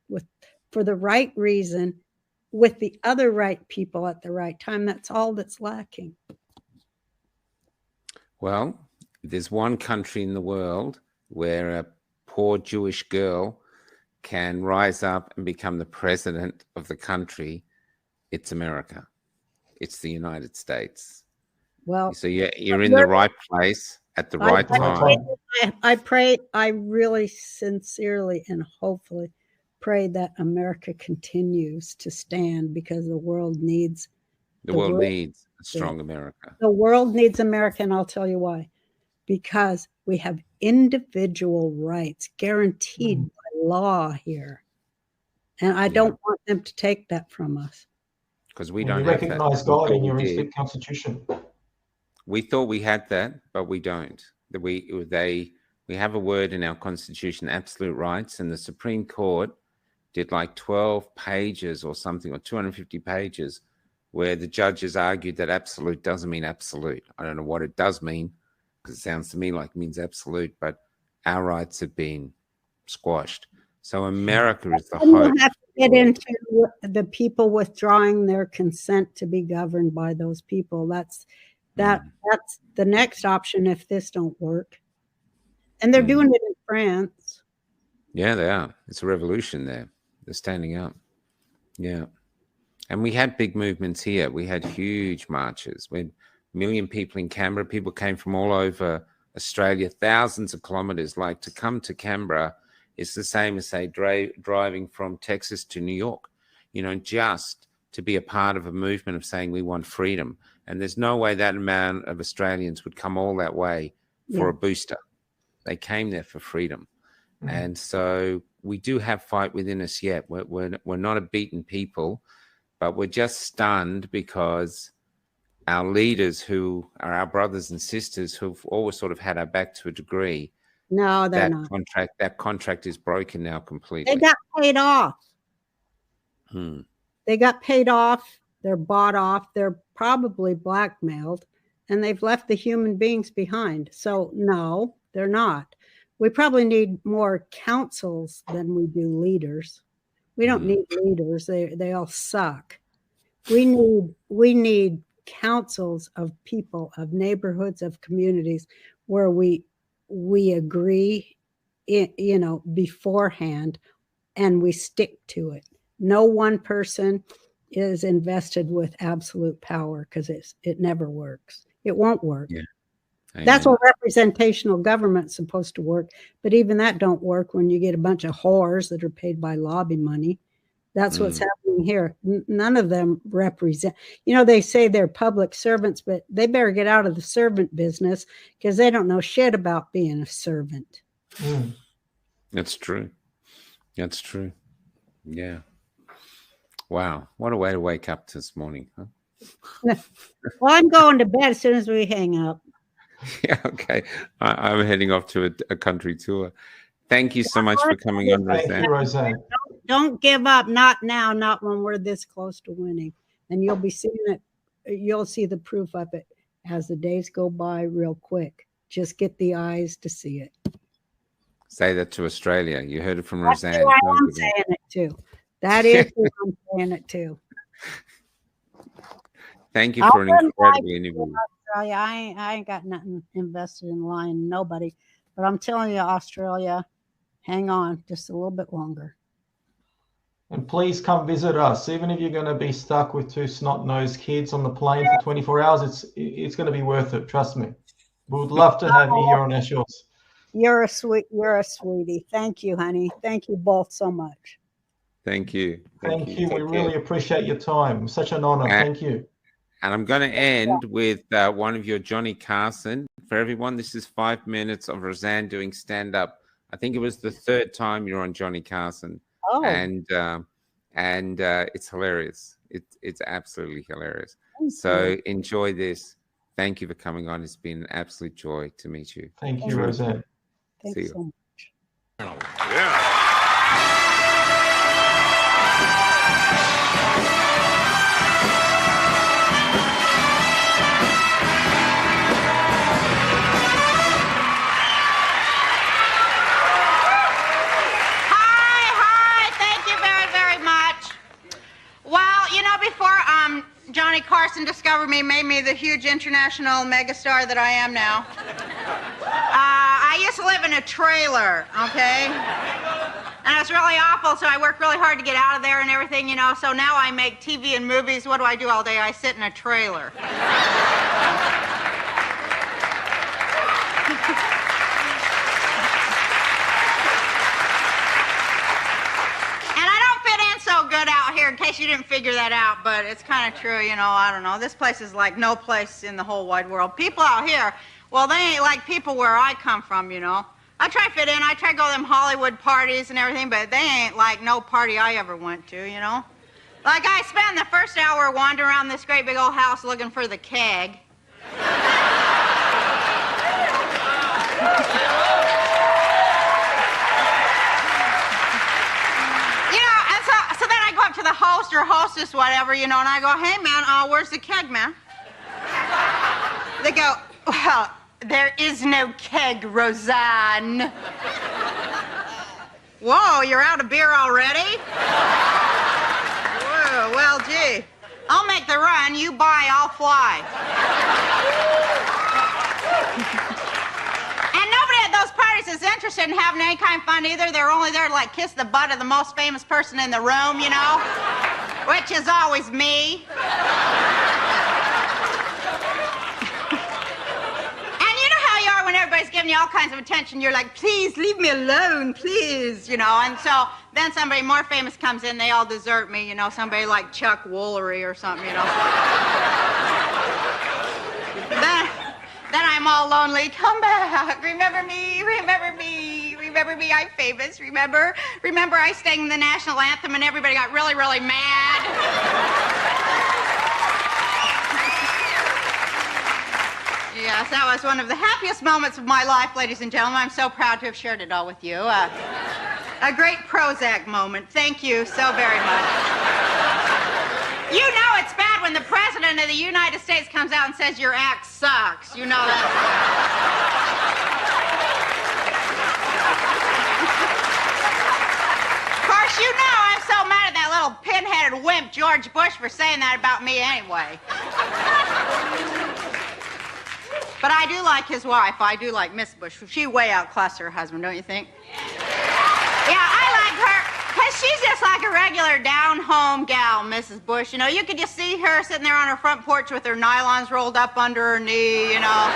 for the right reason, with the other right people at the right time. That's all that's lacking. Well, there's one country in the world where a poor Jewish girl can rise up and become the president of the country. It's America. It's the United States. Well, so you're in the right place at the right time. I really sincerely and hopefully pray that America continues to stand because the world needs the world needs a strong America. The world needs America, and I'll tell you why. Because we have individual rights guaranteed by law here. And I don't want them to take that from us. Because we don't recognize God in your Constitution. We thought we had that, but we don't. We have a word in our Constitution, absolute rights, and the Supreme Court did like 12 pages or something, or 250 pages, where the judges argued that absolute doesn't mean absolute. I don't know what it does mean, because it sounds to me like it means absolute, but our rights have been squashed. So America is the hope. You have to get into the people withdrawing their consent to be governed by those people. That's the next option if this don't work. And they're doing it in France. Yeah, they are. It's a revolution there. They're standing up. Yeah. And we had big movements here. We had huge marches. We had 1 million people in Canberra. People came from all over Australia, thousands of kilometers, like to come to Canberra It's the same as, say, driving from Texas to New York, you know, just to be a part of a movement of saying we want freedom. And there's no way that amount of Australians would come all that way for a booster. They came there for freedom. And so we do have fight within us yet. We're not a beaten people, but we're just stunned because our leaders, who are our brothers and sisters, who've always sort of had our back to a degree, No, they're not. That contract is broken now completely. They got paid off. Hmm. They got paid off. They're bought off. They're probably blackmailed, and they've left the human beings behind. So no, they're not. We probably need more councils than we do leaders. We don't need leaders. They all suck. We need councils of people, of neighborhoods, of communities where we agree, you know, beforehand, and we stick to it. No one person is invested with absolute power, because it never works. It won't work. Yeah. That's what representational government's supposed to work. But even that don't work when you get a bunch of whores that are paid by lobby money. That's what's happening here. None of them represent, you know, they say they're public servants, but they better get out of the servant business, because they don't know shit about being a servant. That's true. That's true. Yeah. Wow. What a way to wake up this morning, huh? Well, I'm going to bed as soon as we hang up. Yeah, okay. I'm heading off to a country tour. Thank you so much for coming on, Roseanne. Thank you, Roseanne. Don't give up. Not now. Not when we're this close to winning. And you'll be seeing it. You'll see the proof of it as the days go by real quick. Just get the eyes to see it. Say that to Australia. You heard it from Roseanne. That's who I'm saying it too. That is who I'm saying it to. Thank you for an incredible interview. Australia, I ain't got nothing invested in lying, nobody. But I'm telling you, Australia, hang on just a little bit longer. And please come visit us. Even if you're going to be stuck with two snot-nosed kids on the plane for 24 hours, it's going to be worth it. Trust me. We would love to have you here on our shores. You're a sweetie. Thank you, honey. Thank you both so much. Thank you. Thank you. We really appreciate your time. Such an honor. Thank you. And I'm going to end with one of your Johnny Carson. For everyone, this is 5 minutes of Roseanne doing stand-up. I think it was the third time you're on Johnny Carson. Oh. And it's hilarious. It's absolutely hilarious. So enjoy this. Thank you for coming on. It's been an absolute joy to meet you. Thank you, Roseanne. Thanks so much. Yeah. Before Johnny Carson discovered me, made me the huge international megastar that I am now. I used to live in a trailer, okay? And it was really awful, so I worked really hard to get out of there and everything, you know. So now I make TV and movies. What do I do all day? I sit in a trailer. So good out here, in case you didn't figure that out, but it's kind of true, you know. I don't know. This place is like no place in the whole wide world. People out here, well, they ain't like people where I come from, you know. I try to fit in. I try to go to them Hollywood parties and everything, but they ain't like no party I ever went to, you know. Like, I spent the first hour wandering around this great big old house looking for the keg. To the host or hostess, whatever, you know, and I go, hey, man, where's the keg, man? They go, well, there is no keg, Roseanne. Whoa, you're out of beer already? Whoa, well, gee. I'll make the run, you buy, I'll fly. And nobody at those parties is interested in having any kind of fun either. They're only there to, like, kiss the butt of the most famous person in the room, you know? Which is always me. And you know how you are when everybody's giving you all all kinds of attention. You're like, please leave me alone, please, you know. And so then somebody more famous comes in, they all desert me, you know, somebody like Chuck Woolery or something, you know. Then I'm all lonely. Come back. Remember me. Remember me. Remember me. I'm famous. Remember I sang the national anthem and everybody got really, really mad. Yes, that was one of the happiest moments of my life, ladies and gentlemen. I'm so proud to have shared it all with you. A great Prozac moment. Thank you so very much. You know it's bad when the President of the United States comes out and says your act sucks. You know that. Of course, you know I'm so mad at that little pin-headed wimp George Bush for saying that about me anyway. But I do like his wife. I do like Miss Bush. She way outclassed her husband, don't you think? Yeah, I like her. Because she's just like a regular down-home gal, Mrs. Bush. You know, you could just see her sitting there on her front porch with her nylons rolled up under her knee, you know.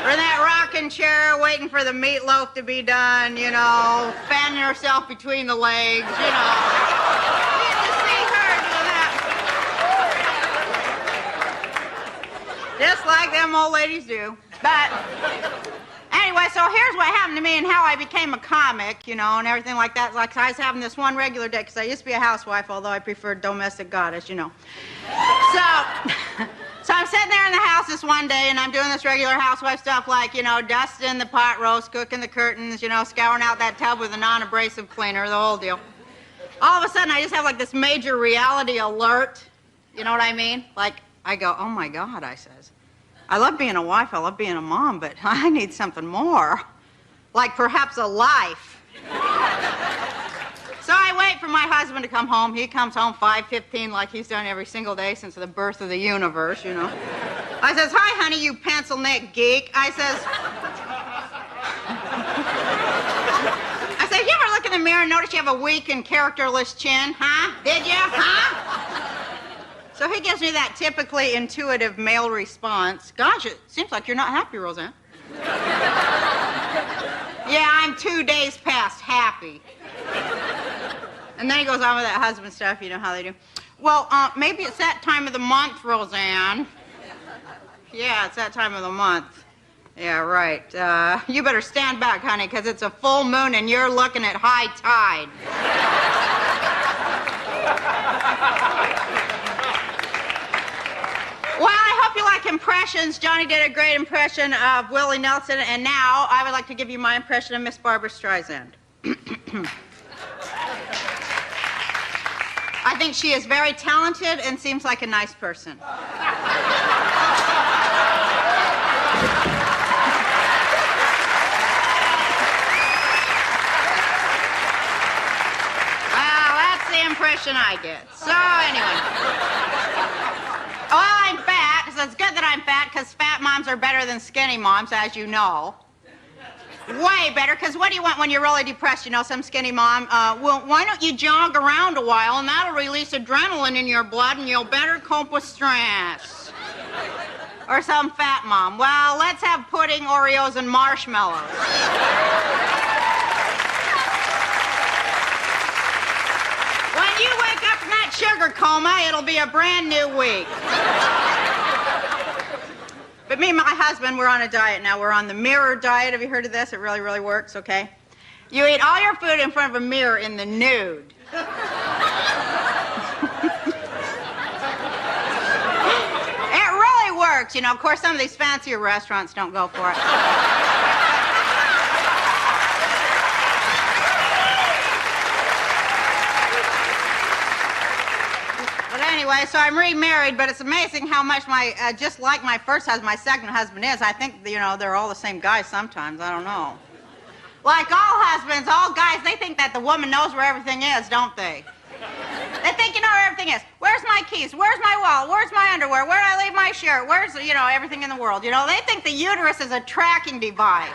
Or in that rocking chair waiting for the meatloaf to be done, you know. Fanning herself between the legs, you know. You can just see her doing that. Just like them old ladies do. But anyway, so here's what happened to me and how I became a comic, you know, and everything like that. Like I was having this one regular day, because I used to be a housewife, although I preferred domestic goddess, you know. So I'm sitting there in the house this one day, and I'm doing this regular housewife stuff like, you know, dusting the pot roast, cooking the curtains, you know, scouring out that tub with a non-abrasive cleaner, the whole deal. All of a sudden, I just have like this major reality alert, you know what I mean? Like, I go, oh my God, I says. I love being a wife, I love being a mom, but I need something more. Like perhaps a life. So I wait for my husband to come home. He comes home 5:15 like he's done every single day since the birth of the universe, you know. I says, hi, honey, you pencil neck geek. I said, you ever look in the mirror and notice you have a weak and characterless chin, huh? Did you, huh? So he gives me that typically intuitive male response. Gosh, it seems like you're not happy, Roseanne. Yeah, I'm 2 days past happy. And then he goes on with that husband stuff, you know how they do. Well, maybe it's that time of the month, Roseanne. Yeah, it's that time of the month. Yeah, right. You better stand back, honey, because it's a full moon and you're looking at high tide. Well, I hope you like impressions. Johnny did a great impression of Willie Nelson, and now I would like to give you my impression of Miss Barbara Streisand. I think she is very talented and seems like a nice person. Well, that's the impression I get. So anyway. Well, I'm fat, so it's good that I'm fat, because fat moms are better than skinny moms, as you know. Way better, because what do you want when you're really depressed? You know, some skinny mom, well, why don't you jog around a while, and that'll release adrenaline in your blood, and you'll better cope with stress. Or some fat mom, well, let's have pudding, Oreos, and marshmallows. When you wake up from that sugar coma, it'll be a brand new week. But me and my husband, we're on a diet now. We're on the mirror diet. Have you heard of this? It really, really works, okay? You eat all your food in front of a mirror in the nude. It really works. You know, of course, some of these fancier restaurants don't go for it. Anyway, so I'm remarried, but it's amazing how much just like my first husband, my second husband is. I think, you know, they're all the same guy sometimes. I don't know. Like all husbands, all guys, they think that the woman knows where everything is, don't they? They think you know where everything is. Where's my keys? Where's my wallet? Where's my underwear? Where did I leave my shirt? Where's, you know, everything in the world? You know, they think the uterus is a tracking device.